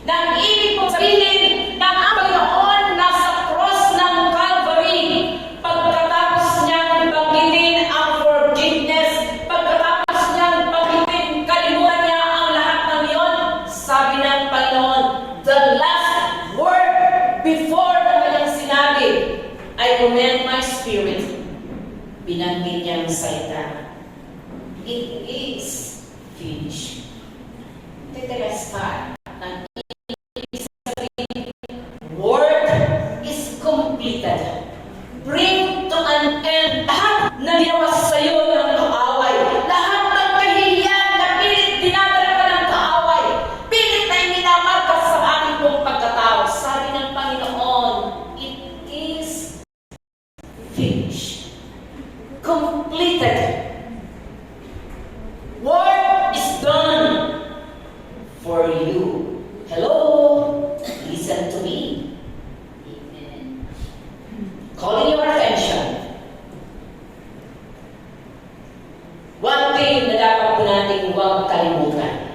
Nang ibig pong sabihin ng Panginoon nasa cross ng Calvary, pagkatapos niyang banggitin ang forgiveness, pagkatapos niyang banggitin, kalimutan niya ang lahat ng iyon, sabi ng Panginoon, the last word before na kanyang sinabi, I commend my spirit. Binanggit niya ang salita. It is finished. Tetelestai. Ang ibig sabihin, work is completed. Bring to an end lahat na ginawa sa iyo ng kaaway. Lahat ng kahihiyan na pilit dinadala ka ng kaaway. Pilit na minamarka sa aking pong pagkatao. Sabi ng Panginoon, it is finished. completed. Work is done for you. Hello? Listen to me. Amen. Calling your attention. One thing na dapat po natin huwag kalimutan.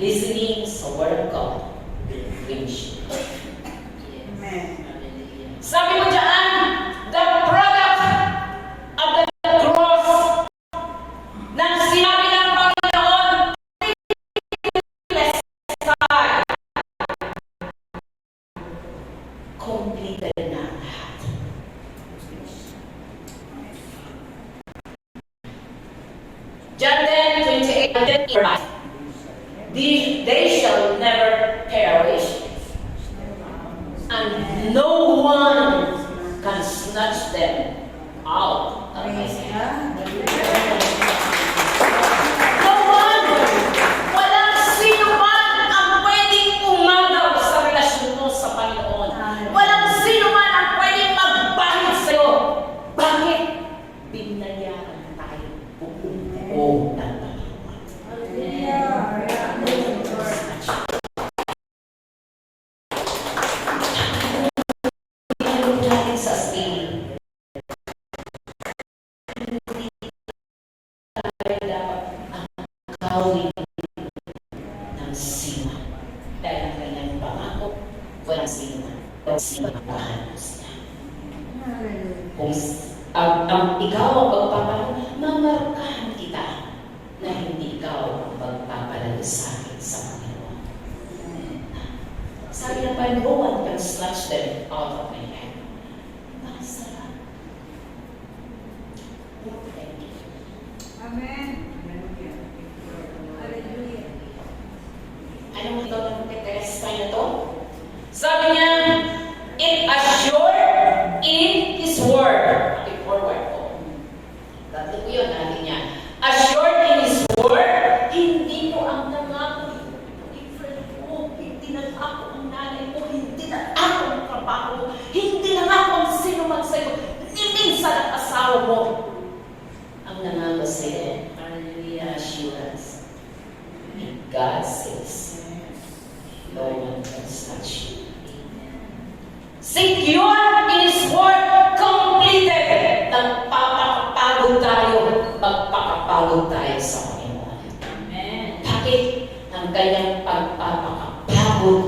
Listening sa Word of God will reach you. Amen. Sabi mo dyan, the product of the cross ng sinabi ng Panginoon, completed na ang lahat. John 10:28, and then they shall never perish, and no one can snatch them out of my Praise hand. God. No one! Walang sino man ang pwedeng umagaw sa relasyon mo sa Panginoon. Walang sino man ang pwedeng magbahid sa'yo. Bakit? Binayaran tayo buong ng Panginoon. Mayroon tayo sa stain. Tayo dapat ang kawin ng sino. Dahil ang kanyang pangako, walang sino man. Walang sino ang pahalos niya. Kung ang ikaw ang magpapalalo, mamarkahan kita na hindi ikaw ang magpapalalo sa akin sa Panginoon. Sabi na pa, no one can snatch them out of my hand. Nakasarap. Lord, thank you. Amen. Hallelujah. Ano mo ito ng Tetes na to? Sabi niya, it assured in His Word. Okay, forward po. Tatlo po yun, natin niya. Assured in His Word, hindi mo ang nangako, friend mo, hindi na ako ang nanay mo, hindi na ako ang trabaho mo, hindi na ako ang sino man sa'yo, hindi minsan ang asawa mo. Ang nangako sa'yo, hallelujah, assurance. And God says, no one can touch you. Secure in His Word, completed. Nagpapakapagod tayo, magpakapagod tayo sa Panginoon. Amen. Bakit? Ang kanyang pagpapakapagod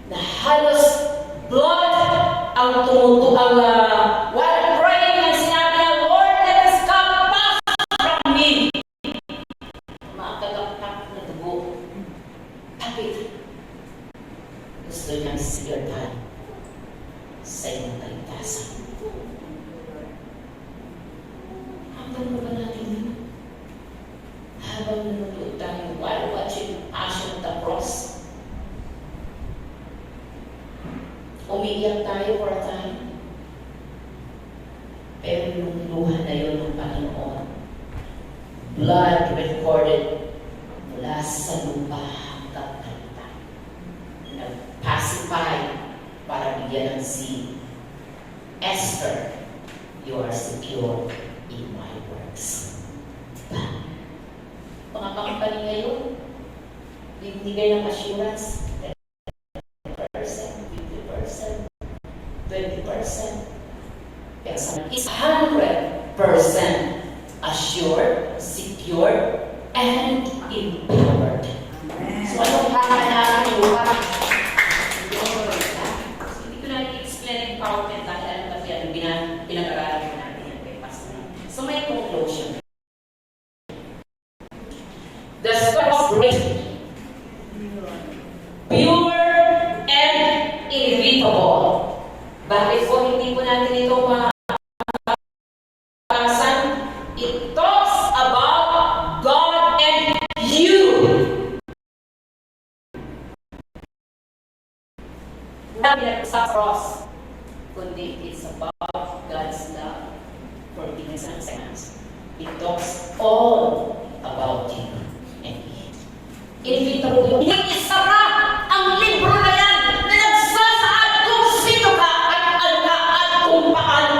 na halos blood ang tumutuang while praying ang sinabi na, Lord, let us come pass from me. Makakagapkap na dugo. Bakit? Gusto niyang sigurtan sa iyong kaligtasan. Habang mo ba natin yun? Habang nanonood tayo while watching Passion of the Cross, umiiyak tayo for a time. Pero yung luha na yun ng Panginoon, blood recorded mula sa lupa hanggang kanta. Nag-pacify para bigyan ng si Esther, you are secure in my works. Mga company ngayon, bibigay ng assurance, 10%, 50%, 20%. Pero sa is 100% assured, secure, and empowered. So anong hahanapin mo ba? Hindi ko na i-explain empowerment dahil alam kasi ano pinag-aralan ko natin yan kay Pastor. So may conclusion. The story of grace, pure and inevitable. Bakit po hindi po natin ito mababasa? It talks about God and you. Not sa cross, kundi it's about God's love, forgiveness and acceptance. It talks all about you and me. Inevitable yun. Isara ang libro na yan na nagsasaad kung sino ka at kung paano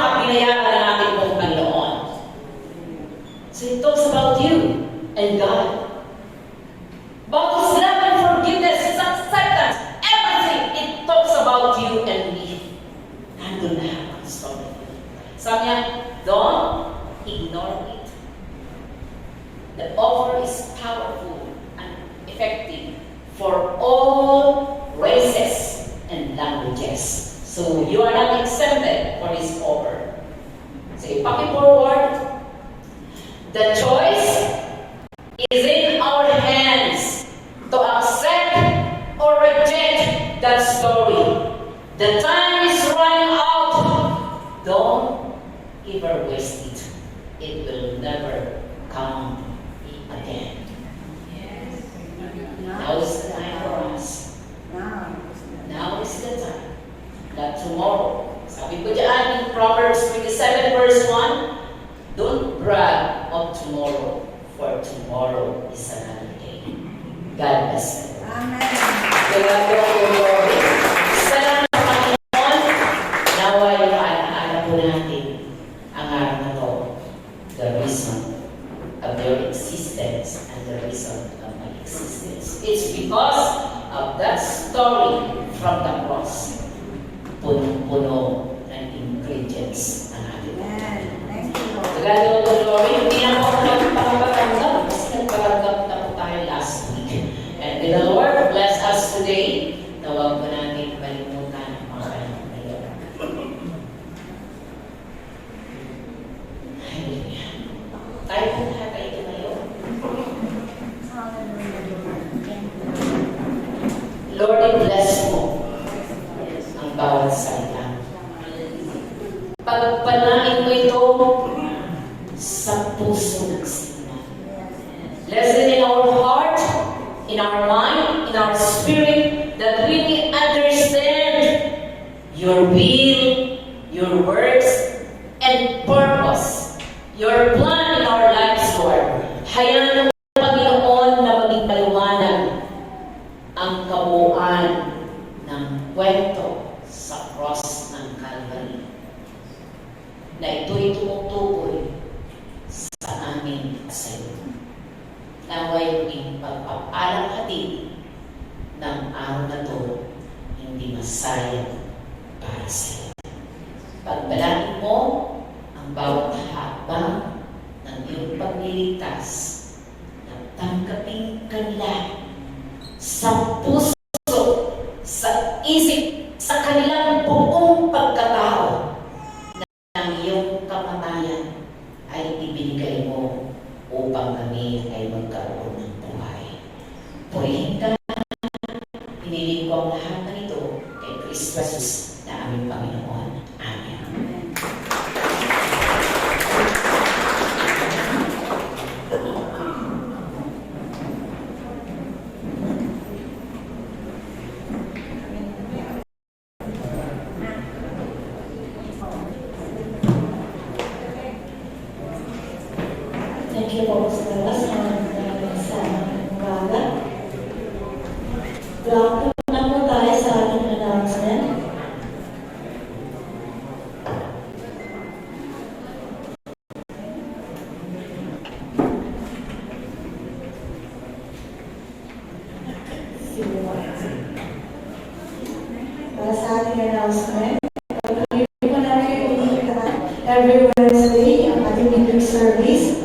languages. So you are not exempted for His offer. Say, paki-forward. The choice is in our hands to accept or reject that story. The time is running out. Don't ever waste it. It will never come again. Now is the time for us. Now is the time. Not tomorrow. Sabi ko dyan in Proverbs 27 verse 1, don't brag of tomorrow, for tomorrow is another day. God bless you. Kaya po po, salamat sa Panginoon. Naway maalaala po natin ang araw na to, the reason of your existence and the reason of my existence. It's because of that story from the cross. Punong-puno ng ingredients ang ating God of the glory, hindi na ako nagpapatanggap kasi nagpatanggap na po tayo last week. And may the Lord bless us today na huwag po natin kalimutan ang mga panahon na yun. Hallelujah. Tayo po lahat ay tumayo. Lord, i-bless mo ang bawat salita. Pagpalain mo ito sa puso ng simula. Bless it in our heart, in our mind, in our spirit, that we may understand your will, your words, and purpose, your plan in our lives, Lord. Hayaan mo, Panginoon, na maging maliwanag ang kabuuan ng kwento sa cross ng Calvary, na ito'y tumutukoy sa amin at sa iyo. Naway maging pagpapalang hatid ng araw na to, hindi masayang para sa iyo. Pagbalangin mo ang bawat hakbang ng iyong pagliligtas, na tanggapin kanila sa puso, sa isip, sa kanilang buong pagkatao, ng iyong kamatayan ay ibinigay mo upang kami ay magkaroon ng buhay. Purihin ka, piniling ko ang lahat na ito kay Kristo Jesus na aming Panginoon. Amen. Thank you po sa lakas sa umaga. Welcome na po tayo sa ating announcement. Para sa ating announcement, pag-ibig po namin every Wednesday ang ating evening service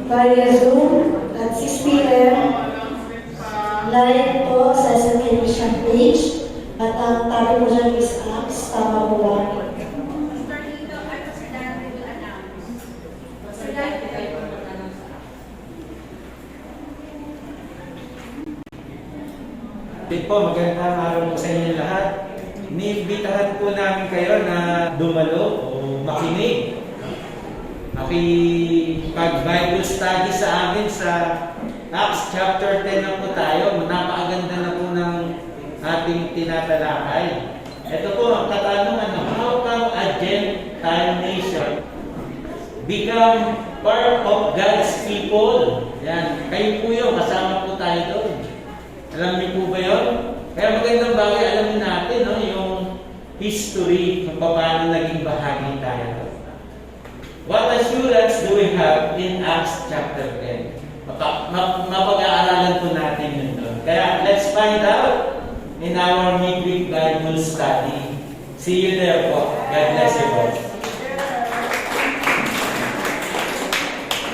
via Zoom at 6 p.m. live po sa SMK Mission page at ang tabi po dyan is apps, tama po ba? Din po, magandang araw po sa inyo lahat. Iniimbitahan po namin kayo na dumalo o makinig. Makipag-Bible study sa amin sa Acts chapter 10 na po tayo. Napakaganda na po ng ating tinatalakay. Ito po ang katanungan, how come a Gentile nation become part of God's people? Yan, kayo po yun, kasama po tayo doon. Alam niyo po ba yun? Kaya magandang bagay alamin natin yung history kung paano naging bahagi tayo. What assurance do we have in Acts chapter 10? Mapag-aaralan po natin yun doon. Kaya let's find out in our midweek Bible study. See you there po. God bless you po.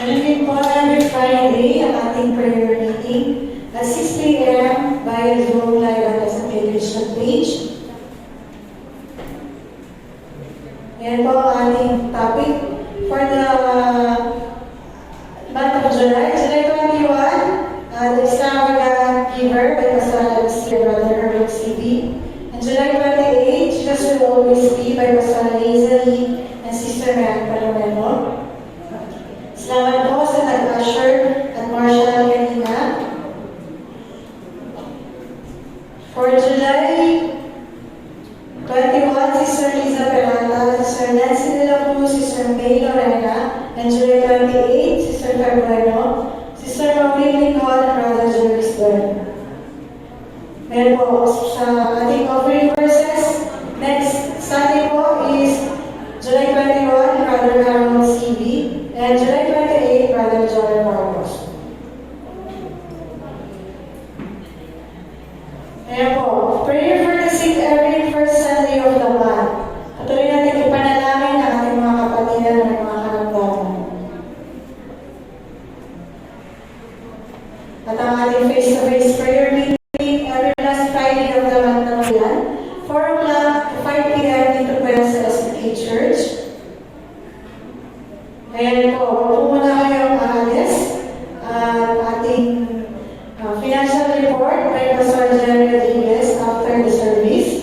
Ganun din po every Friday ang ating prayer meeting at 6 p.m. via Zoom live at sa Christian page. Yan po ang ating topic for the month of July. July 21, the extravagant giver by Pastor Alistair Brother Herbert C.B. And July 28, Jesus Will Always Be by Pastor Hazel Lee and Sister Marian Palomeno. Salamat po sa nag-usher at Marshall kanina. For July 21, Sister Liza Peralta, Sister Nancy De La Cruz, Sister May Lorena, and July 28, Sister Carbueno, Sister Maureen Nicole, and Brother Jerry Stern. Meron po sa ating offering verses. Next Sunday po is July 21, Brother Carol C.B. and July 28, Brother John Marcos. Ayan po, prayer for the sick every first Sunday of the month. Patuloy natin ipanalangin ang ating mga kapatid na may mga karamdaman. At ang ating face-to-face prayer meeting every last Friday of the month ng yan, 4 o'clock to 5 p.m. dito po yan sa SDK Church. Ayan po, huwag po muna kayong aalis. At ating financial report by Pastor Jerry Rodriguez after the service.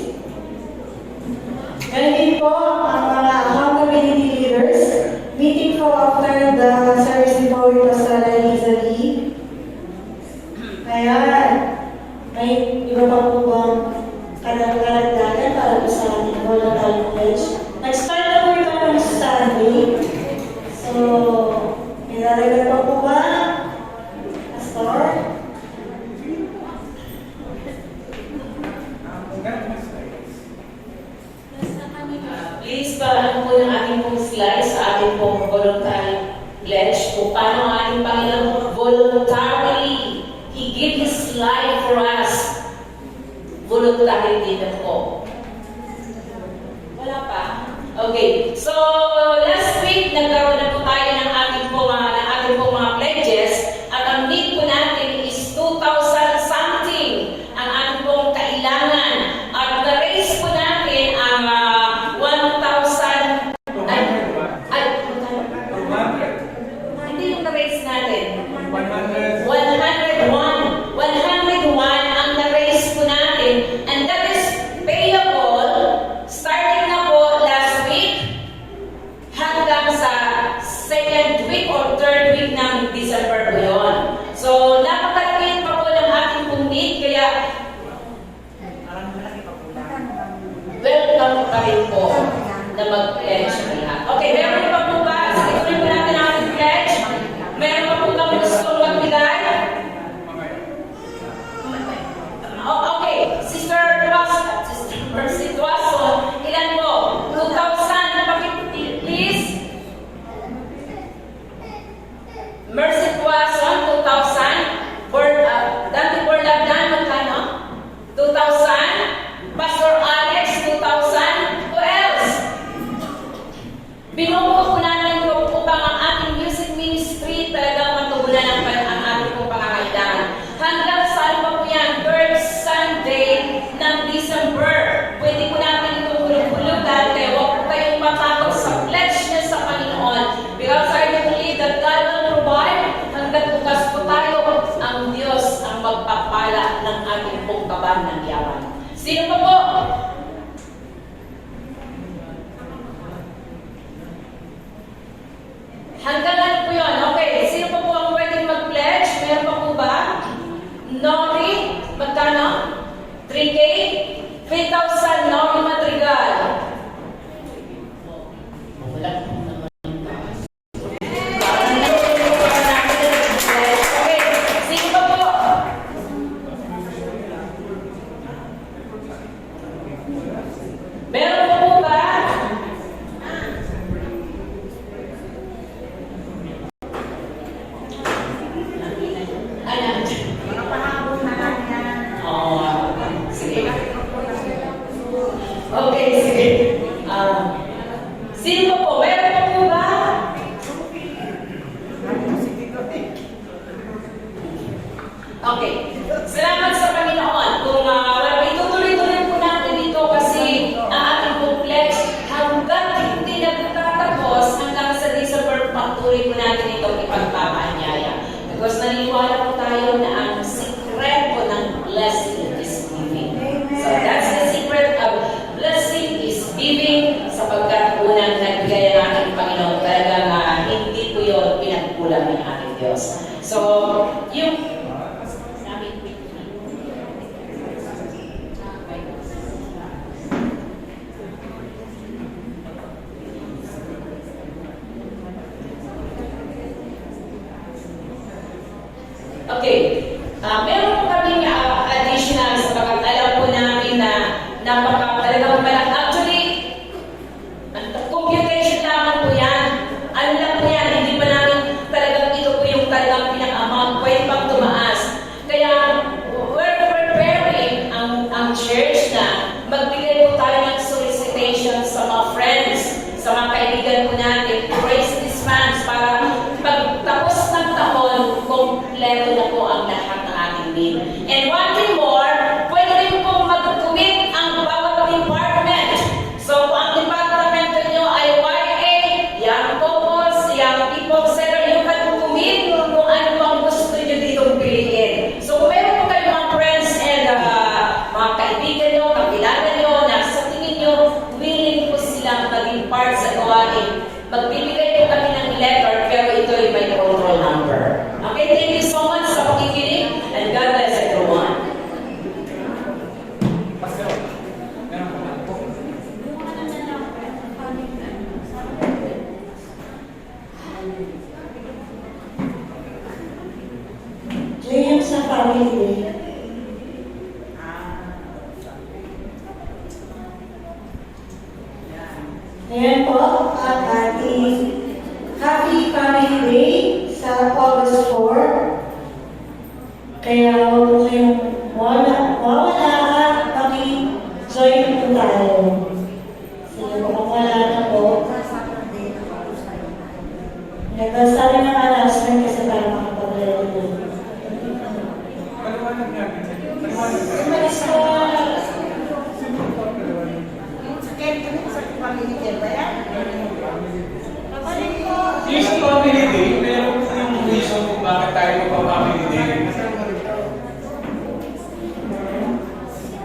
Ngayon din po ang mga accountability leaders. Meeting po after the service din po with Pastor Eliza Lee. Ayan. May iba pa po bang karagdagan para po sa ating voluntary pledge? Nag-start na po ito ng Sunday. So, nilalagay pa po ba? Pastor? Please, paano po yung ating pong slide sa ating pong voluntary pledge kung paano ang ating Panginoon voluntarily, He gave His life for us. Voluntary din po. Wala pa? Okay. So, last week, nagkaroon na po tayo ng ating po mga pledges at ang need po natin is 2,000 something ang ating pong kailangan. At na-raise po natin ang 1,000 hindi yung na-raise natin. 101 ang na-raise po natin. And that is payable starting na po last week hanggang sa second week or third week ng December po yun. So, napakaliit pa po ng ating pong need, kaya welcome pa rin po na mag-pledge na lahat. Okay, meron pa po ba? Sige, tuloy po natin ang ating pledge. Meron pa po ba gusto magbigay? Okay, Sister Mercy Tuason, ilan po? 2,000, please. Mercy Tuason, 2,000. Dante Borlagdan, magkano? 2,000. Pastor Alex, 2,000. Who else? Binubuo po natin ito upang ang ating music ministry talagang matugunan ang ating pong pangangailangan. Hanggang saan pa po yan? Third Sunday ng December. Pwede po natin itong hulog-hulugan kaya huwag po kayong matakot sa pledge niya sa Panginoon. Because I believe that God will provide. Hanggang bukas po tayo, ang Diyos ang magpapala ng ating pong kaban ng yaman. Sino pa po? Hanggang ano po yun? Okay, sino pa po ang pwedeng mag-pledge? Meron pa po ba? Nori, magkano? 3K? 3,000 Nori Madrigal. Wala po naman. Okay, sino pa po? Meron pa po ba? Ayan. Mga pahabol na lang yan. Sige. Okay, sige. Sino po? Meron pa po ba? Okay. Salamat sa Panginoon. Kung itutuloy-tuloy po natin ito kasi ang ating pong pledge hanggang hindi sa mga kaibigan po natin to raise these funds para pagtapos ng taon, kompleto na po ang lahat ng ating need. And one thing more, pwede rin po mag-commit ang bawat department. So kung ang department nyo ay YA, young couples, young people center, you can commit kung ano pang gusto nyo dito piliin. So kung meron po kayo mga friends and mga kaibigan nyo, kakilala nyo, na sa tingin nyo, willing po silang maging part sa gawain, magbibigay po kami ng letter, pero ito ay may control number. Okay, thank you so much sa pakikinig, and God bless everyone. James na family. Ayan po ang ating Happy Family Day sa August 4. Kaya huwag po kayong mawala join po tayo. Sige po, kung wala na po. Nagbasa rin ang announcement kasi para makapag-ready po. Umalis po. Yung sa family day, meron po yung reason kung bakit tayo magpa-family day.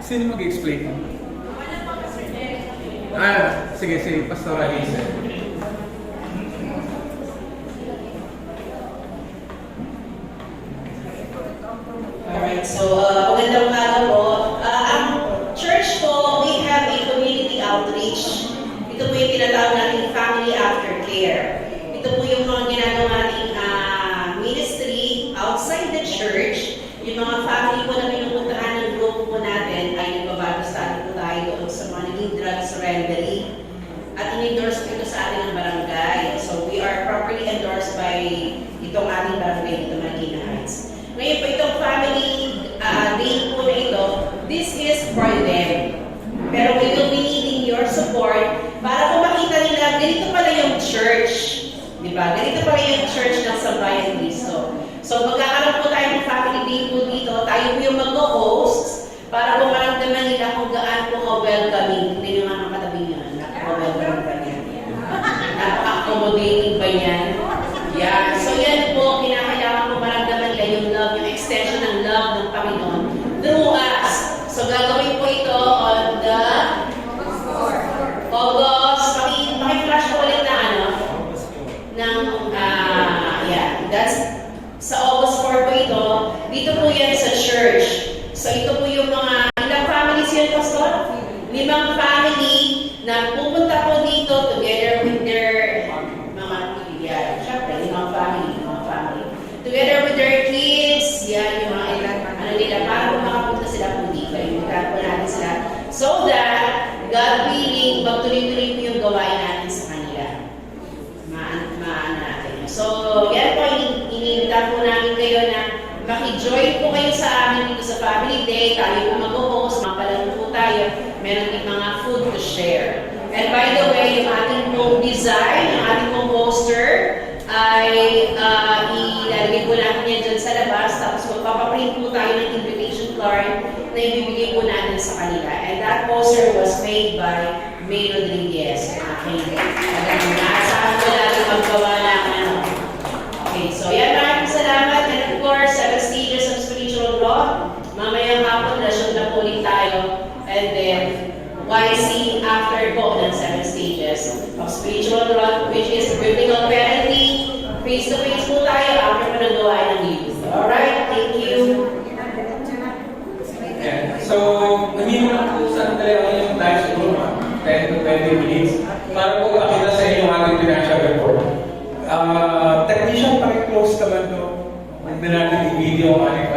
Sino mag-explain? Sige, Pastor Alisa. Alright, so magandang umaga po. Ang church po, we have a community outreach. Ito po yung tinatawag nating family aftercare. Ito po yung mga ginagawa nating ministry outside the church. Yung mga family po na pinupuntahan ng grupo po natin ay nagbababastahan po tayo doon sa mga naging drug surrendering. At in-endorse po ito sa ating ng barangay. So we are properly endorsed by itong ating barangay dito, Marikina Heights. Ngayon po itong family day po na ito, this is for them. Pero we will be needing your support para po makita nila, ganito pala yung church. Diba? Ganito pala yung church ng Sambayan Cristo. So magkakaroon po tayo ng family day po dito. Tayo po yung mag-host para po maramdaman nila kung gaano po ka-welcoming. Hindi nyo nga makatabi nyo. Napaka-welcoming ba yan? Napaka-accommodating ba yan? Yeah. So yan po, kinakailangan po maramdaman nila yung love, yung extension ng love ng Panginoon through us. So gagawin po ito on the August. Paki-flash po ulit na that's sa August 4 po ito. Dito po yan sa church. So ito po yung mga, ilang families yan, Pastor? 5 family na pupunta po dito together with their mga pamilya. Siyempre, 5 family. Together with their kids, yan, yung mga ilang, nila, para po makapunta sila po dito. Imbitahan po natin sila. So that, God willing, magtuloy-tuloy po yung gawain natin sa kanila. Maano natin. So, yan po, iniinita po namin kayo na maki-join po kayo sa amin dito sa Family Day. Tayo po mag-host, mapalaro po tayo. Meron din mga food to share. And by the way, yung ating pong design, yung ating pong poster, ay ilalagay po natin yan dyan sa labas. Tapos magpapaprint po tayo ng invitation card na ibibigay po natin sa kanila. And that poster was made by May Rodriguez. Okay. Naasahan ko natin maggawa ng Okay, so yan, maraming salamat. And of course, 7 stages of spiritual growth. Mamayang hapon, lasyon na po ulit tayo. And then, YC after po ng 7 stages of spiritual growth, which is biblical parenting. Face-to-face po tayo after po ng gawain ng youth. Alright, thank you. Yeah. So, nandito na po sa dalawa yung time siguro, 10 to 20 minutes, para po makita sa inyo ang ating financial report. Technician, paki-close naman to. Huwag na natin i-video ang ating